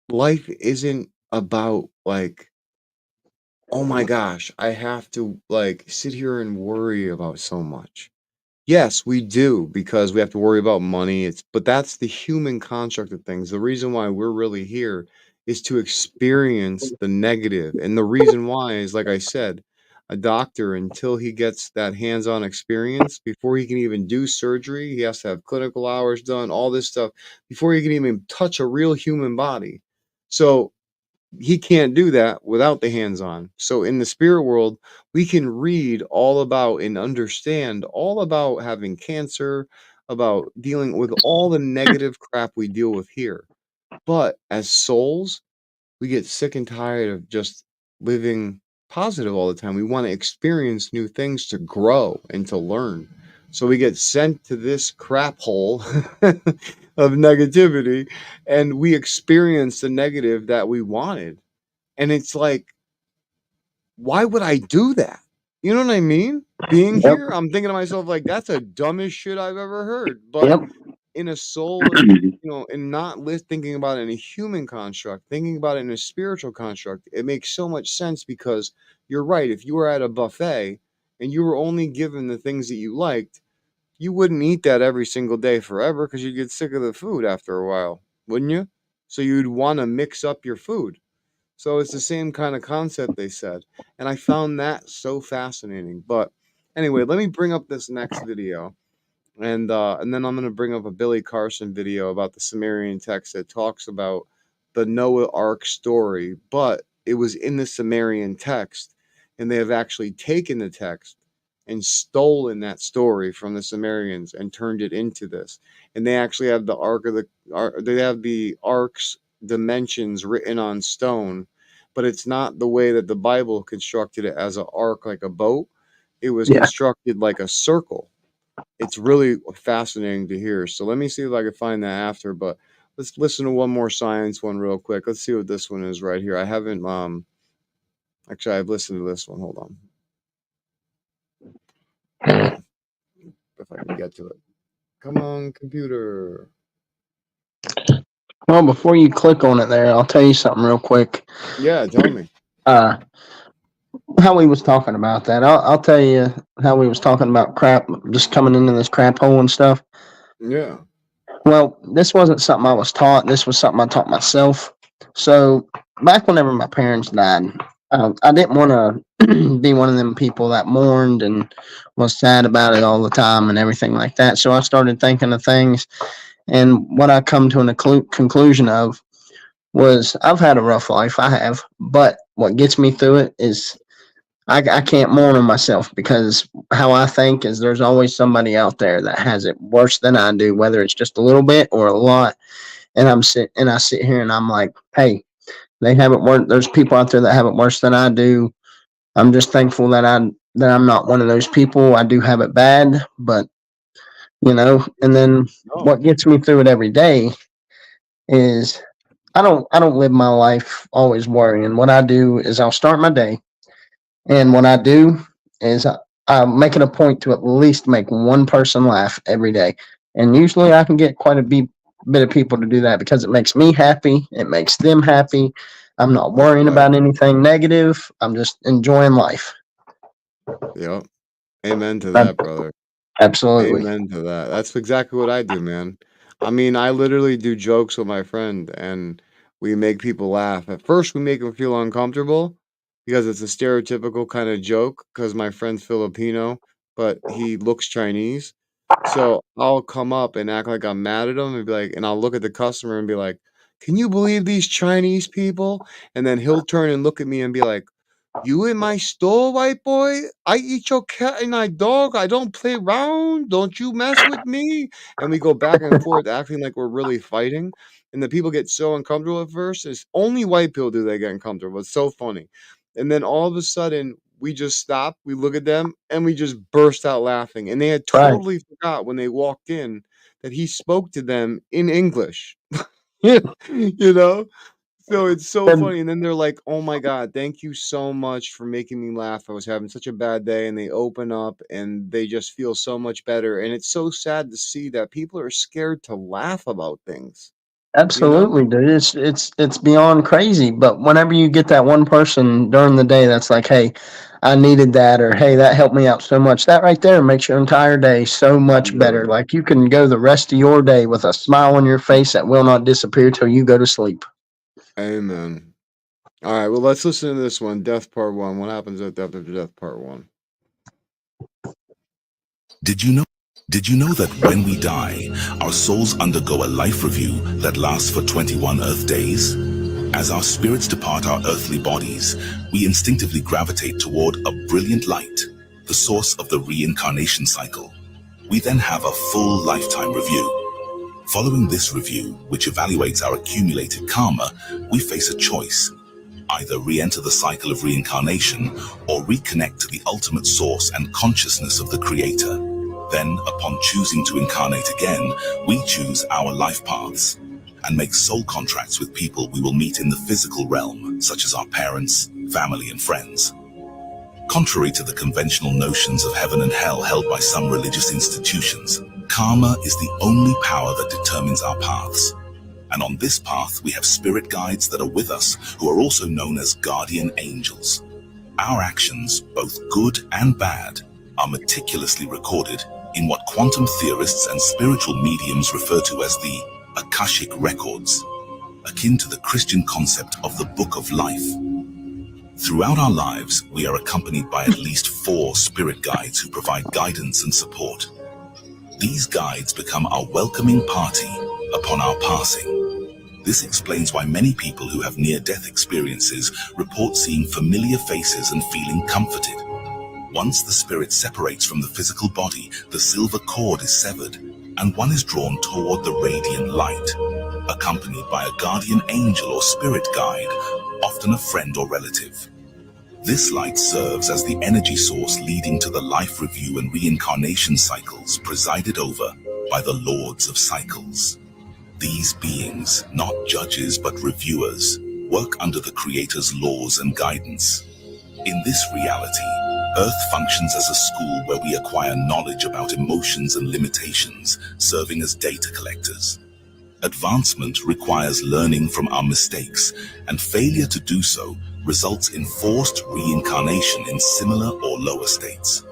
life isn't about like, oh my gosh, I have to like sit here and worry about so much. Yes, we do because we have to worry about money. But that's the human construct of things. The reason why we're really here is to experience the negative. And the reason why is like I said, a doctor until he gets that hands-on experience, before he can even do surgery, he has to have clinical hours done, all this stuff before he can even touch a real human body. So he can't do that without the hands on. So in the spirit world, we can read all about and understand all about having cancer, about dealing with all the negative crap we deal with here. But as souls, we get sick and tired of just living positive all the time. We want to experience new things to grow and to learn. So we get sent to this crap hole of negativity and we experience the negative that we wanted. And it's like, why would I do that? You know what I mean? Being Yep. here, I'm thinking to myself, like, that's the dumbest shit I've ever heard. But Yep. in a soul, and not thinking about it in a human construct, thinking about it in a spiritual construct, it makes so much sense because you're right. If you were at a buffet and you were only given the things that you liked, you wouldn't eat that every single day forever because you'd get sick of the food after a while, wouldn't you? So you'd want to mix up your food. So it's the same kind of concept, they said. And I found that so fascinating. But anyway, let me bring up this next video. And then I'm going to bring up a Billy Carson video about the Sumerian text that talks about the Noah Ark story, but it was in the Sumerian text, and they have actually taken the text and stolen that story from the Sumerians and turned it into this. And they actually have they have the ark's dimensions written on stone, but it's not the way that the Bible constructed it as an ark, like a boat. It was Yeah. constructed like a circle. It's really fascinating to hear. So let me see if I can find that after, but let's listen to one more science one real quick. Let's see what this one is right here. I haven't actually I've listened to this one. Hold on. If I can get to it. Come on, computer. Well, before you click on it there, I'll tell you something real quick. Yeah, tell me. How we was talking about that. I'll tell you how we was talking about crap, just coming into this crap hole and stuff. Yeah. Well, this wasn't something I was taught. This was something I taught myself. So back whenever my parents died, I didn't want to be one of them people that mourned and was sad about it all the time and everything like that. So I started thinking of things, and what I come to a conclusion of was I've had a rough life. I have, but what gets me through it is I can't mourn on myself because how I think is there's always somebody out there that has it worse than I do, whether it's just a little bit or a lot. And I sit here and I'm like, hey, they have it worse. There's people out there that have it worse than I do. I'm just thankful that I'm not one of those people. I do have it bad, but and then what gets me through it every day is I don't live my life always worrying. What I do is I'll start my day. And what I do is I'm making a point to at least make one person laugh every day. And usually I can get quite a bit of people to do that because it makes me happy. It makes them happy. I'm not worrying about anything negative. I'm just enjoying life. Yep. Amen to that, brother. Absolutely. Amen to that. That's exactly what I do, man. I mean, I literally do jokes with my friend and we make people laugh. At first, we make them feel uncomfortable because it's a stereotypical kind of joke because my friend's Filipino, but he looks Chinese. So I'll come up and act like I'm mad at him and be like, and I'll look at the customer and be like, can you believe these Chinese people? And then he'll turn and look at me and be like, you in my store, white boy? I eat your cat and my dog. I don't play around. Don't you mess with me. And we go back and forth acting like we're really fighting. And the people get so uncomfortable at first. It's only white people do they get uncomfortable. It's so funny. And then all of a sudden, we just stop. We look at them and we just burst out laughing. And they had Right. totally forgot when they walked in that he spoke to them in English. you know? So it's so And funny. And then they're like, oh my God, thank you so much for making me laugh. I was having such a bad day. And they open up and they just feel so much better. And it's so sad to see that people are scared to laugh about things, you know? absolutely, dude. It's beyond crazy. But whenever you get that one person during the day that's like, hey, I needed that, or hey, that helped me out so much, that right there makes your entire day so much better. Yeah. Like you can go the rest of your day with a smile on your face that will not disappear till you go to sleep. Amen. All right. Well, let's listen to this one. Death Part 1. What happens at Death After Death Part 1? Did you know that when we die, our souls undergo a life review that lasts for 21 Earth days? As our spirits depart our earthly bodies, we instinctively gravitate toward a brilliant light, the source of the reincarnation cycle. We then have a full lifetime review. Following this review, which evaluates our accumulated karma, we face a choice. Either re-enter the cycle of reincarnation or reconnect to the ultimate source and consciousness of the Creator. Then, upon choosing to incarnate again, we choose our life paths. and make soul contracts with people we will meet in the physical realm, such as our parents, family, and friends. Contrary to the conventional notions of heaven and hell held by some religious institutions, karma is the only power that determines our paths. And on this path, we have spirit guides that are with us, who are also known as guardian angels. Our actions, both good and bad, are meticulously recorded in what quantum theorists and spiritual mediums refer to as the Akashic records, akin to the Christian concept of the Book of Life. Throughout our lives, we are accompanied by at least 4 spirit guides who provide guidance and support. These guides become our welcoming party upon our passing. This explains why many people who have near-death experiences report seeing familiar faces and feeling comforted. Once the spirit separates from the physical body, the silver cord is severed, and one is drawn toward the radiant light, accompanied by a guardian angel or spirit guide, often a friend or relative. This light serves as the energy source leading to the life review and reincarnation cycles presided over by the Lords of Cycles. These beings, not judges but reviewers, work under the Creator's laws and guidance. In this reality, Earth functions as a school where we acquire knowledge about emotions and limitations, serving as data collectors. Advancement requires learning from our mistakes, and failure to do so results in forced reincarnation in similar or lower states.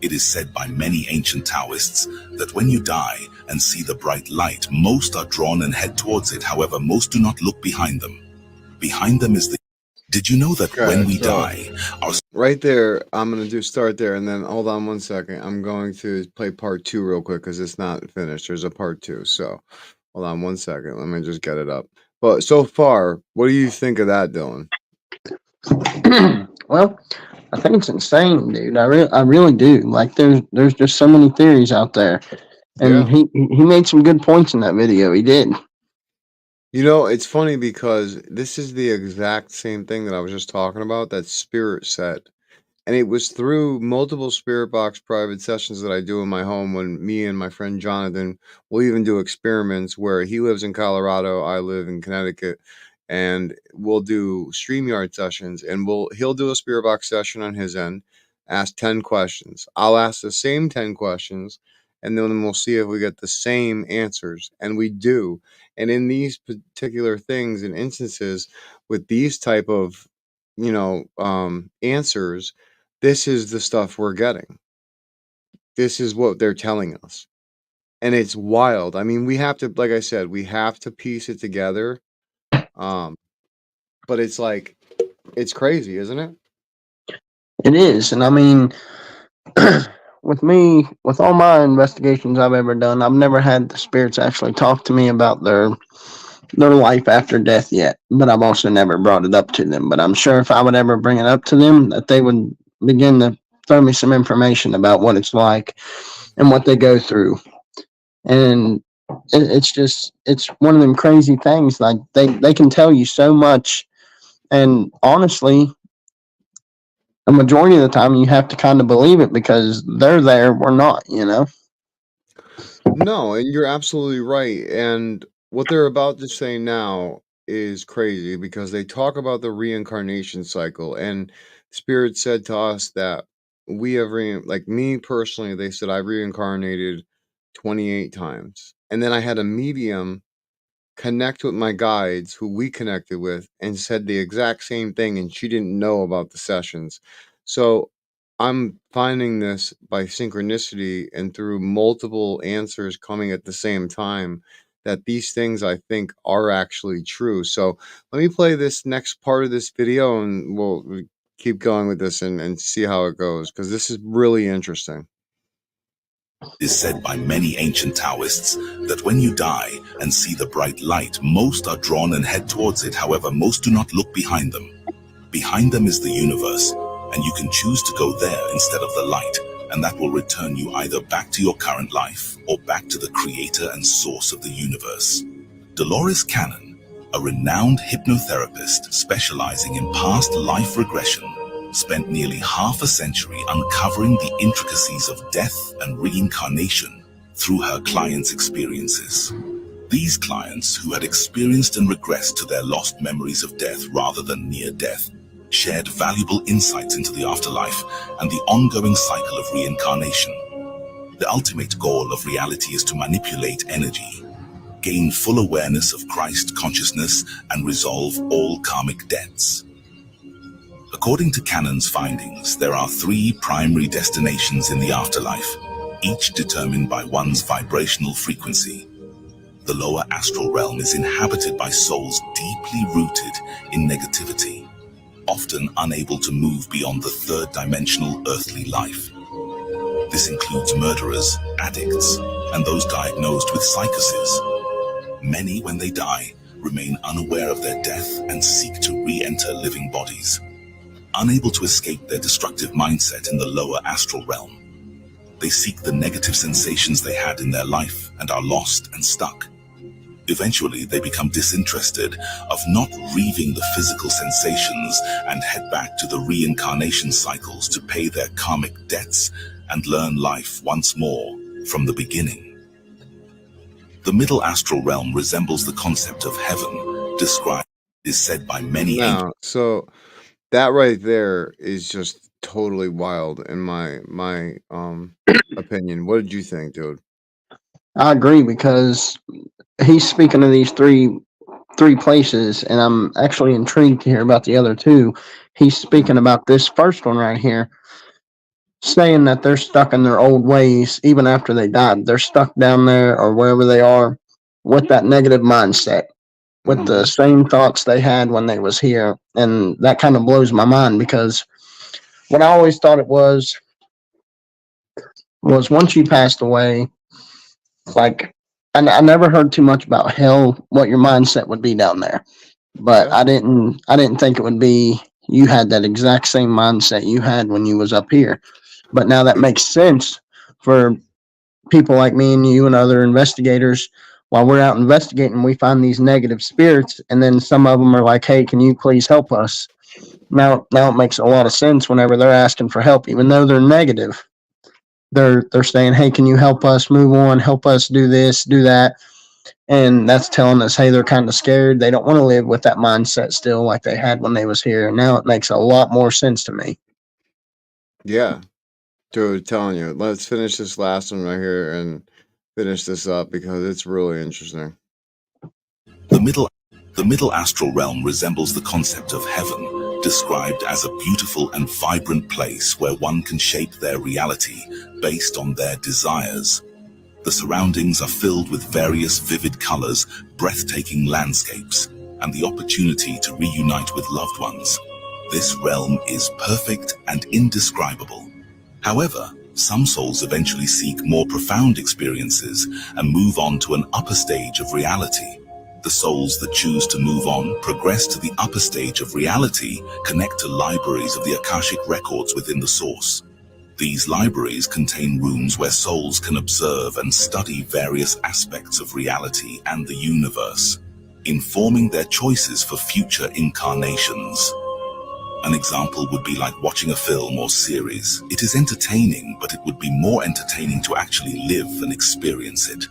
It is said by many ancient Taoists that when you die and see the bright light, most are drawn and head towards it. However, most do not look behind them. Behind them is the... Did you know that when we die, our... Right there, I'm going to start there, and then hold on one second. I'm going to play part 2 real quick because it's not finished. There's a part 2, so hold on one second. Let me just get it up. But so far, what do you think of that, Dylan? Well, I think it's insane, dude. I really do. Like, there's just so many theories out there, and he made some good points in that video. He did. You know, it's funny because this is the exact same thing that I was just talking about that Spirit said. And it was through multiple Spirit Box private sessions that I do in my home when me and my friend Jonathan will even do experiments where he lives in Colorado, I live in Connecticut, and we'll do StreamYard sessions, and he'll do a Spirit Box session on his end, ask 10 questions. I'll ask the same 10 questions, and then we'll see if we get the same answers, and we do. And in these particular things and instances with these type of, answers, this is the stuff we're getting. This is what they're telling us. And it's wild. I mean, we have to, like I said, we have to piece it together. But it's like, it's crazy, isn't it? It is. And I mean, with me, with all my investigations I've ever done, I've never had the spirits actually talk to me about their life after death yet. But I've also never brought it up to them. But I'm sure if I would ever bring it up to them, that they would begin to throw me some information about what it's like and what they go through. And it's one of them crazy things. Like, they can tell you so much, and honestly, the majority of the time you have to kind of believe it because they're there, we're not, No, and you're absolutely right. And what they're about to say now is crazy because they talk about the reincarnation cycle. And Spirit said to us that we have, like me personally, they said I reincarnated 28 times. And then I had a medium connect with my guides who we connected with and said the exact same thing, and she didn't know about the sessions. So I'm finding this by synchronicity and through multiple answers coming at the same time that these things I think are actually true. So let me play this next part of this video and we'll keep going with this and see how it goes because this is really interesting. It is said by many ancient Taoists that when you die and see the bright light, most are drawn and head towards it. However, most do not look behind them. Behind them is the universe, and you can choose to go there instead of the light, and that will return you either back to your current life or back to the creator and source of the universe. Dolores Cannon, a renowned hypnotherapist specializing in past life regression, spent nearly half a century uncovering the intricacies of death and reincarnation through her clients' experiences. These clients, who had experienced and regressed to their lost memories of death rather than near death, shared valuable insights into the afterlife and the ongoing cycle of reincarnation. The ultimate goal of reality is to manipulate energy, gain full awareness of Christ consciousness, and resolve all karmic debts. According to Canon's findings, there are 3 primary destinations in the afterlife, each determined by one's vibrational frequency. The lower astral realm is inhabited by souls deeply rooted in negativity, often unable to move beyond the 3rd dimensional earthly life. This includes murderers, addicts, and those diagnosed with psychosis. Many, when they die, remain unaware of their death and seek to re-enter living bodies. Unable to escape their destructive mindset in the lower astral realm, they seek the negative sensations they had in their life and are lost and stuck. Eventually, they become disinterested of not reaving the physical sensations and head back to the reincarnation cycles to pay their karmic debts and learn life once more from the beginning. The middle astral realm resembles the concept of heaven, described, is said by many Now, so that right there is just totally wild in my opinion. What did you think, dude? I agree, because he's speaking of these three places, and I'm actually intrigued to hear about the other 2. He's speaking about this first one right here, saying that they're stuck in their old ways even after they died. They're stuck down there or wherever they are with that negative mindset, with the same thoughts they had when they was here. And that kind of blows my mind, because what I always thought it was once you passed away, like, I never heard too much about hell, what your mindset would be down there. But Okay. I didn't think it would be you had that exact same mindset you had when you was up here. But now that makes sense for people like me and you and other investigators. While we're out investigating, we find these negative spirits, and then some of them are like, "Hey, can you please help us?" Now it makes a lot of sense whenever they're asking for help, even though they're negative. They're saying, "Hey, can you help us move on? Help us do this, do that." And that's telling us, hey, they're kind of scared. They don't want to live with that mindset still like they had when they was here. Now it makes a lot more sense to me. Yeah, dude, telling you. Let's finish this last one right here and finish this up because it's really interesting. The middle astral realm resembles the concept of heaven, described as a beautiful and vibrant place where one can shape their reality based on their desires. The surroundings are filled with various vivid colors, breathtaking landscapes, and the opportunity to reunite with loved ones. This realm is perfect and indescribable. However, some souls eventually seek more profound experiences and move on to an upper stage of reality. The souls that choose to move on progress to the upper stage of reality, connect to libraries of the Akashic records within the source. These libraries contain rooms where souls can observe and study various aspects of reality and the universe, informing their choices for future incarnations. An example would be like watching a film or series. It is entertaining, but it would be more entertaining to actually live and experience it.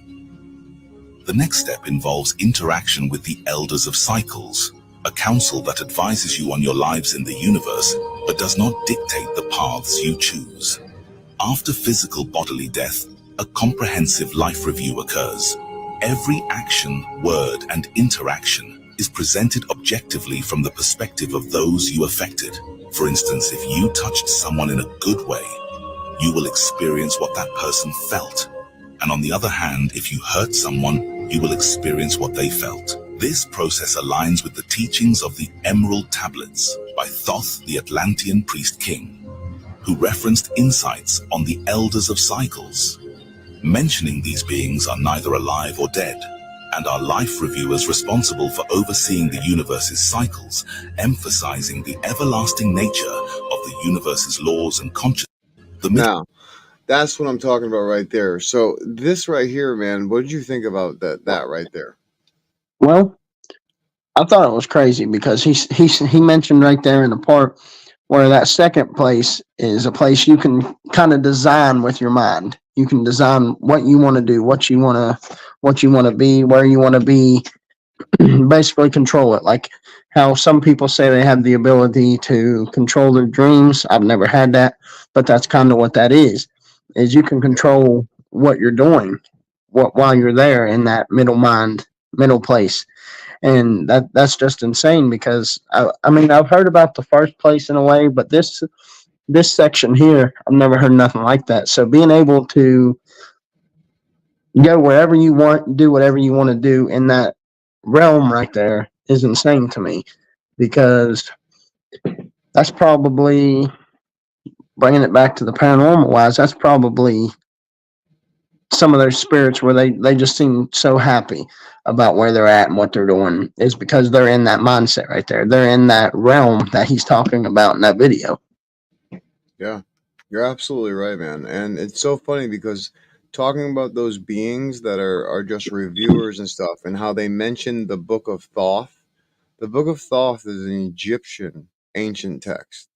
The next step involves interaction with the Elders of Cycles, a council that advises you on your lives in the universe, but does not dictate the paths you choose. After physical bodily death, a comprehensive life review occurs. Every action, word, and interaction is presented objectively from the perspective of those you affected. For instance, if you touched someone in a good way, you will experience what that person felt. And on the other hand, if you hurt someone, you will experience what they felt. This process aligns with the teachings of the Emerald Tablets by Thoth, the Atlantean priest king, who referenced insights on the Elders of Cycles. Mentioning these beings are neither alive or dead, and are life reviewers responsible for overseeing the universe's cycles, emphasizing the everlasting nature of the universe's laws and consciousness. Now, that's what I'm talking about right there. So this right here, man, what did you think about that right there? Well, I thought it was crazy, because he mentioned right there in the part where that second place is a place you can kind of design with your mind. You can design what you want to do, what you want to be, where you want to be. Basically, control it. Like how some people say they have the ability to control their dreams. I've never had that, but that's kind of what that is you can control what you're doing while you're there in that middle place. And that's just insane because I mean, I've heard about the first place in a way, but this section here, I've never heard nothing like that. So being able to go wherever you want, do whatever you want to do in that realm right there is insane to me, because that's probably, bringing it back to the paranormal wise, that's probably some of those spirits where they just seem so happy about where they're at and what they're doing, is because they're in that mindset right there. They're in that realm that he's talking about in that video. Yeah, you're absolutely right, man. And it's so funny because talking about those beings that are just reviewers and stuff, and how they mention the Book of Thoth. The Book of Thoth is an Egyptian ancient text.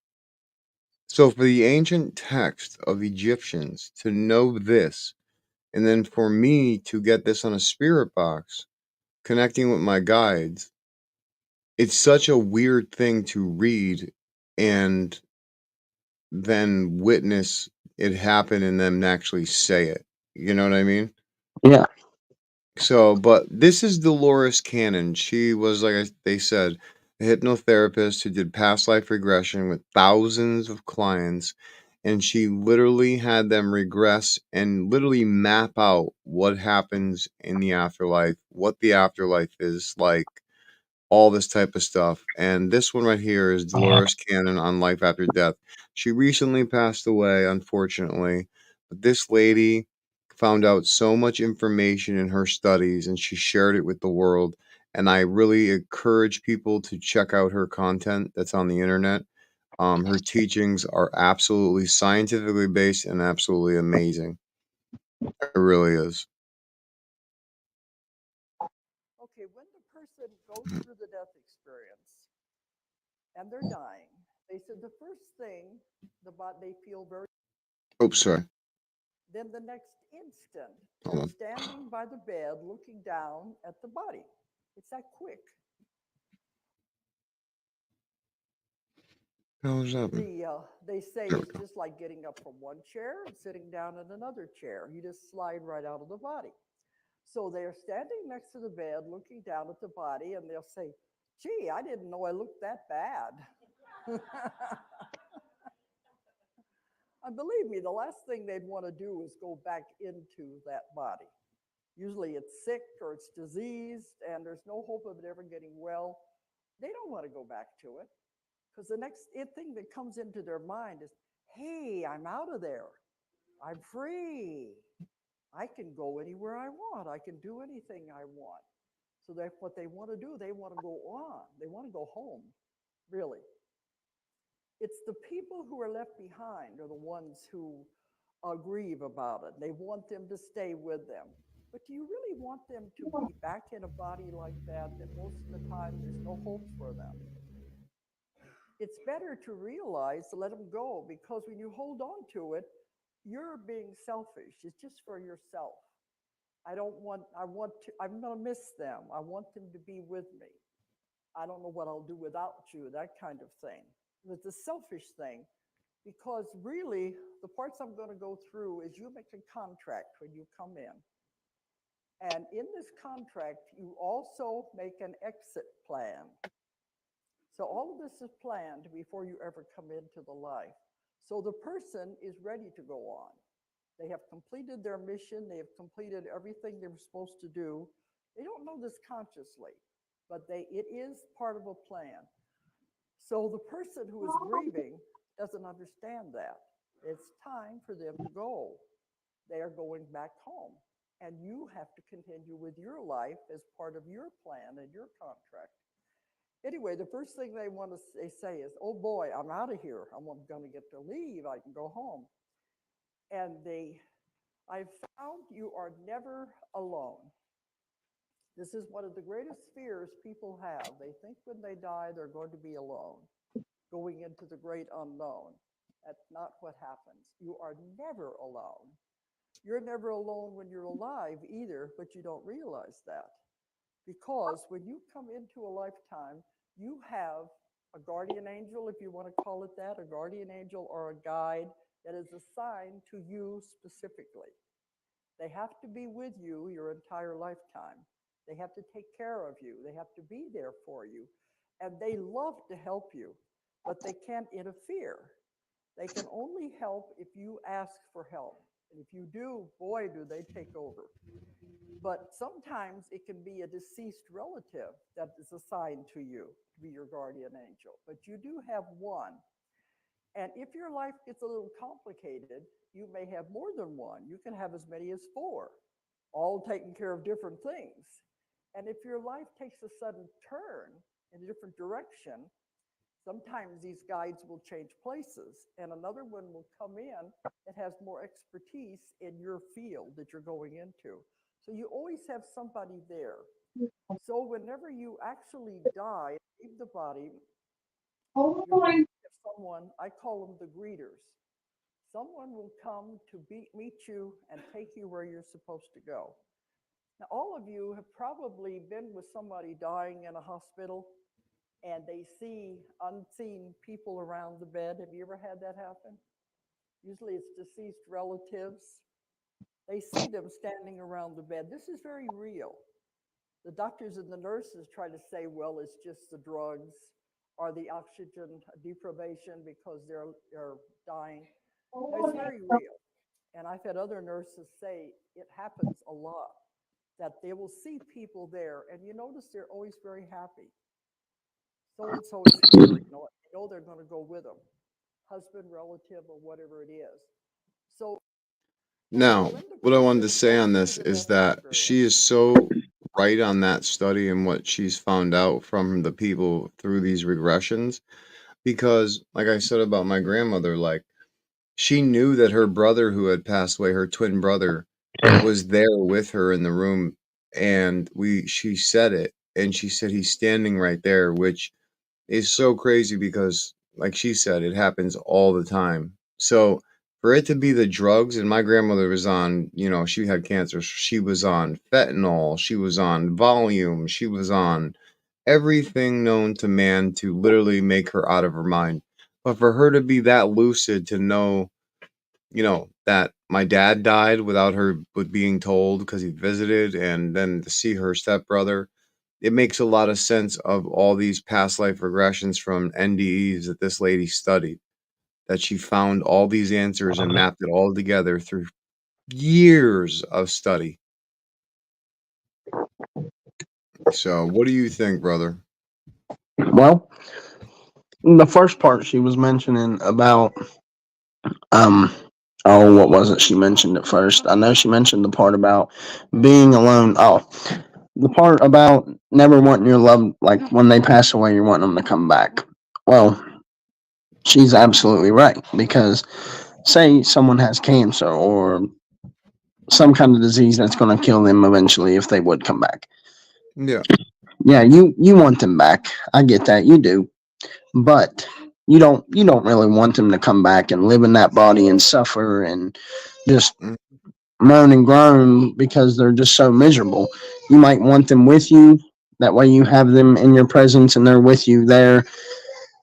So for the ancient text of Egyptians to know this, and then for me to get this on a spirit box, connecting with my guides, it's such a weird thing to read and then witness it happen and then actually say it. You know what I mean? Yeah. So, but this is Dolores Cannon. She was, like they said, a hypnotherapist who did past life regression with thousands of clients. And she literally had them regress and literally map out what happens in the afterlife, what the afterlife is like, all this type of stuff. And this one right here is Dolores Cannon on Life After Death. She recently passed away, unfortunately, but this lady found out so much information in her studies and she shared it with the world. And I really encourage people to check out her content that's on the internet. Her teachings are absolutely scientifically based and absolutely amazing. It really is. Okay, when the person goes through the death experience and they're dying, they said the first thing they feel very. Oops, sorry. Then the next instant, Hold they're on. standing by the bed looking down at the body. It's that quick. How was that? They say There we it's go. just like getting up from one chair and sitting down in another chair. You just slide right out of the body. So they're standing next to the bed looking down at the body and they'll say, gee, I didn't know I looked that bad. And believe me, the last thing they'd want to do is go back into that body. Usually it's sick or it's diseased and there's no hope of it ever getting well. They don't want to go back to it because the next thing that comes into their mind is, hey, I'm out of there. I'm free. I can go anywhere I want. I can do anything I want. So that's what they want to do. They want to go on. They want to go home, really. It's the people who are left behind are the ones who grieve about it. They want them to stay with them. But do you really want them to be back in a body like that most of the time there's no hope for them? It's better to realize to let them go, because when you hold on to it, you're being selfish. It's just for yourself. I'm going to miss them. I want them to be with me. I don't know what I'll do without you, that kind of thing. It's a selfish thing, because really the parts I'm going to go through is you make a contract when you come in. And in this contract, you also make an exit plan. So all of this is planned before you ever come into the life. So the person is ready to go on. They have completed their mission. They have completed everything they were supposed to do. They don't know this consciously, but it is part of a plan. So the person who is grieving doesn't understand that. It's time for them to go. They are going back home. And you have to continue with your life as part of your plan and your contract. Anyway, the first thing they say is, oh boy, I'm out of here. I'm going to get to leave. I can go home. And I've found you are never alone. This is one of the greatest fears people have. They think when they die, they're going to be alone, going into the great unknown. That's not what happens. You are never alone. You're never alone when you're alive either, but you don't realize that. Because when you come into a lifetime, you have a guardian angel, if you want to call it that, a guardian angel or a guide that is assigned to you specifically. They have to be with you your entire lifetime. They have to take care of you. They have to be there for you. And they love to help you, but they can't interfere. They can only help if you ask for help. And if you do, boy, do they take over. But sometimes it can be a deceased relative that is assigned to you to be your guardian angel. But you do have one. And if your life gets a little complicated, you may have more than one. You can have as many as four, all taking care of different things. And if your life takes a sudden turn in a different direction, sometimes these guides will change places and another one will come in that has more expertise in your field that you're going into. So you always have somebody there. So whenever you actually die, leave the body, you're going to have someone, I call them the greeters. Someone will come to meet you and take you where you're supposed to go. Now, all of you have probably been with somebody dying in a hospital and they see unseen people around the bed. Have you ever had that happen? Usually it's deceased relatives. They see them standing around the bed. This is very real. The doctors and the nurses try to say, well, it's just the drugs or the oxygen deprivation because they're dying. No, it's very real. And I've had other nurses say it happens a lot, that they will see people there and you notice they're always very happy. So and so is here, you know they're going to go with them, husband, relative, or whatever it is. So Now, what I wanted to say on this is that she is so right on that study and what she's found out from the people through these regressions. Because, like I said about my grandmother, like she knew that her brother who had passed away, her twin brother, was there with her in the room, and she said it, and she said he's standing right there, which is so crazy because, like she said, it happens all the time. So for it to be the drugs, and my grandmother was on, she had cancer. She was on fentanyl. She was on Valium. She was on everything known to man to literally make her out of her mind. But for her to be that lucid to know, that my dad died without her with being told because he visited, and then to see her stepbrother, it makes a lot of sense of all these past life regressions from NDEs that this lady studied, that she found all these answers and mapped it all together through years of study. So, what do you think, brother? Well, the first part she was mentioning about um oh, what was it she mentioned at first? I know she mentioned the part about being alone. Oh, the part about never wanting your love, like when they pass away, you want them to come back. Well, she's absolutely right because say someone has cancer or some kind of disease that's going to kill them eventually if they would come back. Yeah. Yeah, you want them back. I get that, you do, but you don't really want them to come back and live in that body and suffer and just Mm. moan and groan because they're just so miserable. You might want them with you. That way you have them in your presence and they're with you there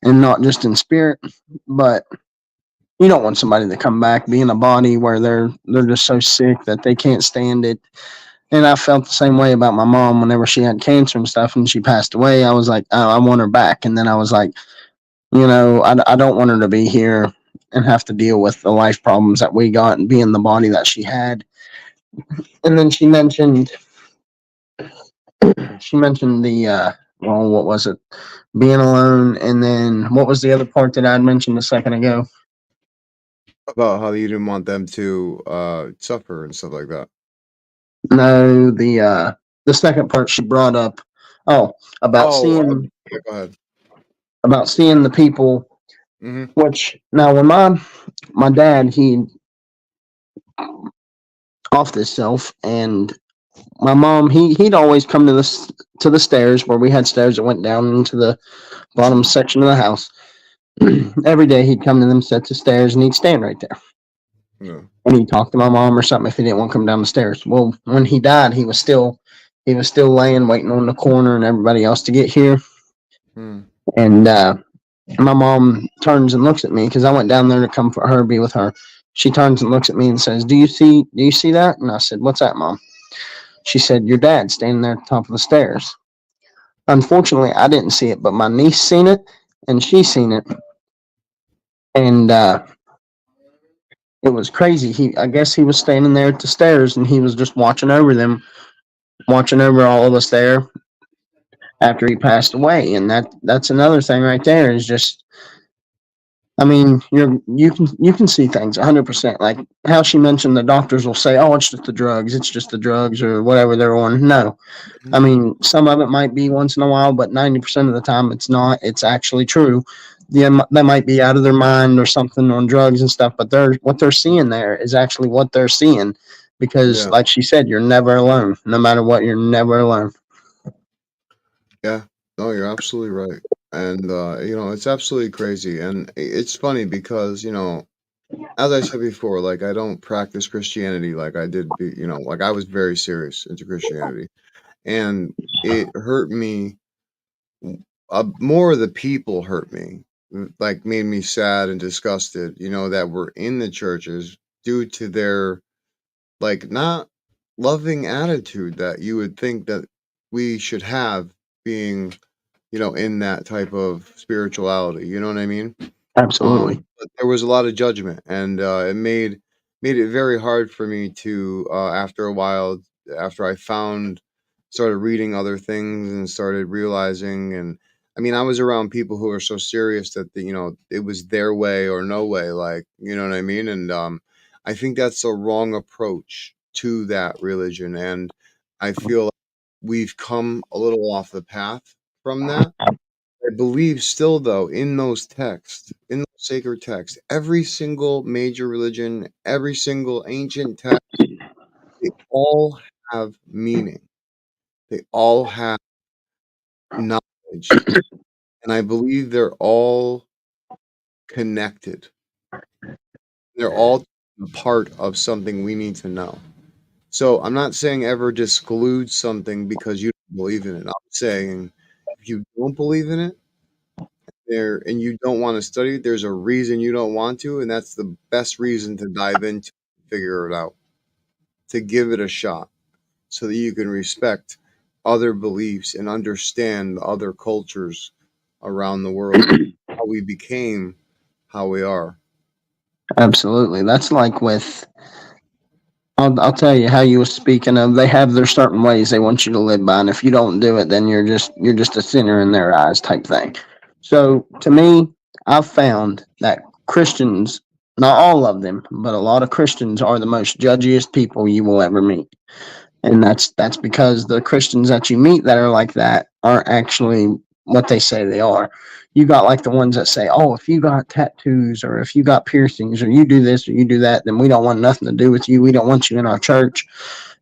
and not just in spirit. But you don't want somebody to come back, be in a body where they're just so sick that they can't stand it. And I felt the same way about my mom whenever she had cancer and stuff and she passed away. I was like, oh, I want her back. And then I was like, I don't want her to be here and have to deal with the life problems that we got and be in the body that she had. And then she mentioned the well, what was it? Being alone, and then what was the other part that I had mentioned a second ago? About how you didn't want them to suffer and stuff like that. No, the second part she brought up. Oh, about Oh, seeing yeah, go ahead. about seeing the people. Hmm. Which now, when my dad he off this self, and my mom he'd always come to the stairs where we had stairs that went down into the bottom section of the house. Every day he'd come to them sets of stairs and he'd stand right there. Yeah. and he talked to my mom or something if he didn't want to come down the stairs. Well, when he died, he was still laying, waiting on the corner and everybody else to get here. Hmm. And my mom turns and looks at me because I went down there to comfort her, be with her. She turns and looks at me and says, Do you see that?" And I said, "What's that, Mom?" She said, "Your dad standing there at the top of the stairs." Unfortunately, I didn't see it, but my niece seen it, and she seen it, and it was crazy. I guess he was standing there at the stairs, and he was just watching over them, watching over all of us there after he passed away. And that's another thing right there is just, I mean, you can see things 100%. Like how she mentioned, the doctors will say, "Oh, it's just the drugs or whatever they're on." No, I mean, some of it might be once in a while, but 90% of the time it's not. It's actually true. They might be out of their mind or something on drugs and stuff, but what they're seeing there is actually what they're seeing, because, Yeah. like she said, you're never alone. No matter what, you're never alone. Yeah. No, you're absolutely right. And it's absolutely crazy. And it's funny because, as I said before, like I don't practice Christianity like I did like I was very serious into Christianity. And it hurt me. More of the people hurt me, like made me sad and disgusted, that were in the churches due to their like not loving attitude that you would think that we should have being, in that type of spirituality. You know what I mean? Absolutely. But there was a lot of judgment, and it made it very hard for me to after a while, after I started reading other things and started realizing, and I mean, I was around people who were so serious that it was their way or no way, like you know what I mean, and I think that's a wrong approach to that religion, and I feel like we've come a little off the path from that. I believe still though in those texts, in those sacred texts, every single major religion, every single ancient text, they all have meaning. They all have knowledge. And I believe they're all connected. They're all a part of something we need to know. So I'm not saying ever disclude something because you don't believe in it. I'm saying if you don't believe in it, there and you don't want to study it, there's a reason you don't want to, and that's the best reason to dive into figure it out, to give it a shot so that you can respect other beliefs and understand other cultures around the world and how we became how we are. Absolutely. That's like with, I'll tell you how you were speaking of. They have their certain ways they want you to live by, and if you don't do it, then you're just a sinner in their eyes, type thing. So to me, I've found that Christians, not all of them, but a lot of Christians are the most judgiest people you will ever meet. And that's because the Christians that you meet that are like that aren't actually what they say they are. You got like the ones that say, "Oh, if you got tattoos or if you got piercings or you do this or you do that, then we don't want nothing to do with you. We don't want you in our church."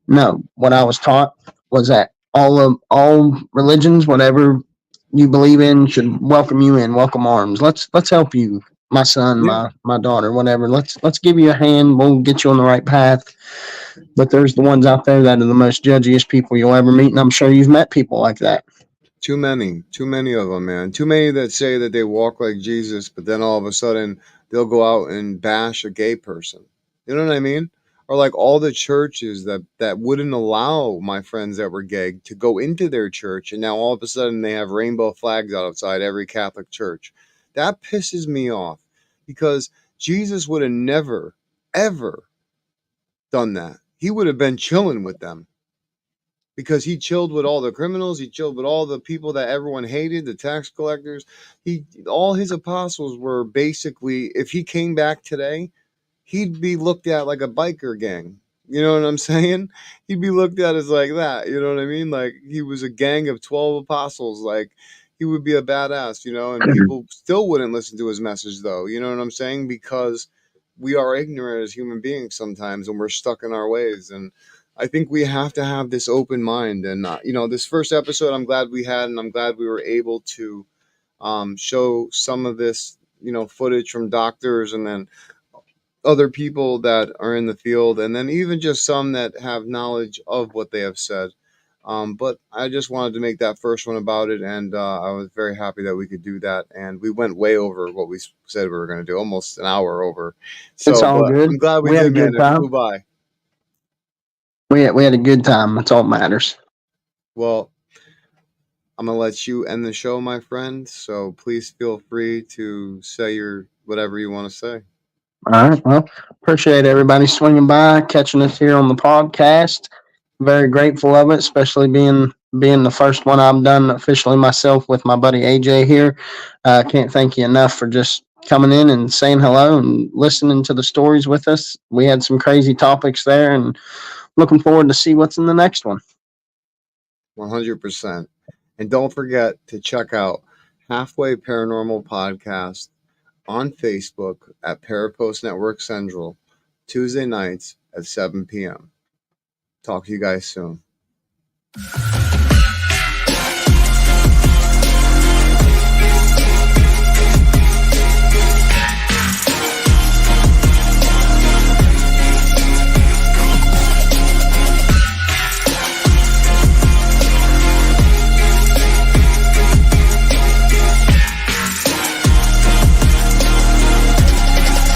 No, what I was taught was that all religions, whatever you believe in, should welcome you in, welcome arms. Let's help you, my son, Yeah. my daughter, whatever. Let's give you a hand. We'll get you on the right path. But there's the ones out there that are the most judgiest people you'll ever meet, and I'm sure you've met people like that. Too many of them, man. Too many that say that they walk like Jesus, but then all of a sudden they'll go out and bash a gay person. You know what I mean? Or like all the churches that wouldn't allow my friends that were gay to go into their church, and now all of a sudden they have rainbow flags outside every Catholic church. That pisses me off because Jesus would have never, ever done that. He would have been chilling with them because he chilled with all the criminals, he chilled with all the people that everyone hated, the tax collectors. All his apostles were basically, if he came back today, he'd be looked at like a biker gang. You know what I'm saying? He'd be looked at as like that. You know what I mean? Like he was a gang of 12 apostles. Like he would be a badass, and people still wouldn't listen to his message though. You know what I'm saying? Because we are ignorant as human beings sometimes and we're stuck in our ways. And I think we have to have this open mind. And, this first episode, I'm glad we had, and I'm glad we were able to show some of this, footage from doctors and then other people that are in the field, and then even just some that have knowledge of what they have said. But I just wanted to make that first one about it, and I was very happy that we could do that. And we went way over what we said we were going to do, almost an hour over. It's So, all but good. I'm glad we We had a did, man. good It flew time. by. We had a good time. That's all that matters. Well, I'm going to let you end the show, my friend. So please feel free to say your whatever you want to say. All right. Well, appreciate everybody swinging by, catching us here on the podcast. Very grateful of it, especially being the first one I've done officially myself with my buddy AJ here. Can't thank you enough for just coming in and saying hello and listening to the stories with us. We had some crazy topics there, and looking forward to see what's in the next one. 100%. And don't forget to check out Halfway Paranormal Podcast on Facebook at Parapost Network Central, Tuesday nights at 7 p.m. Talk to you guys soon.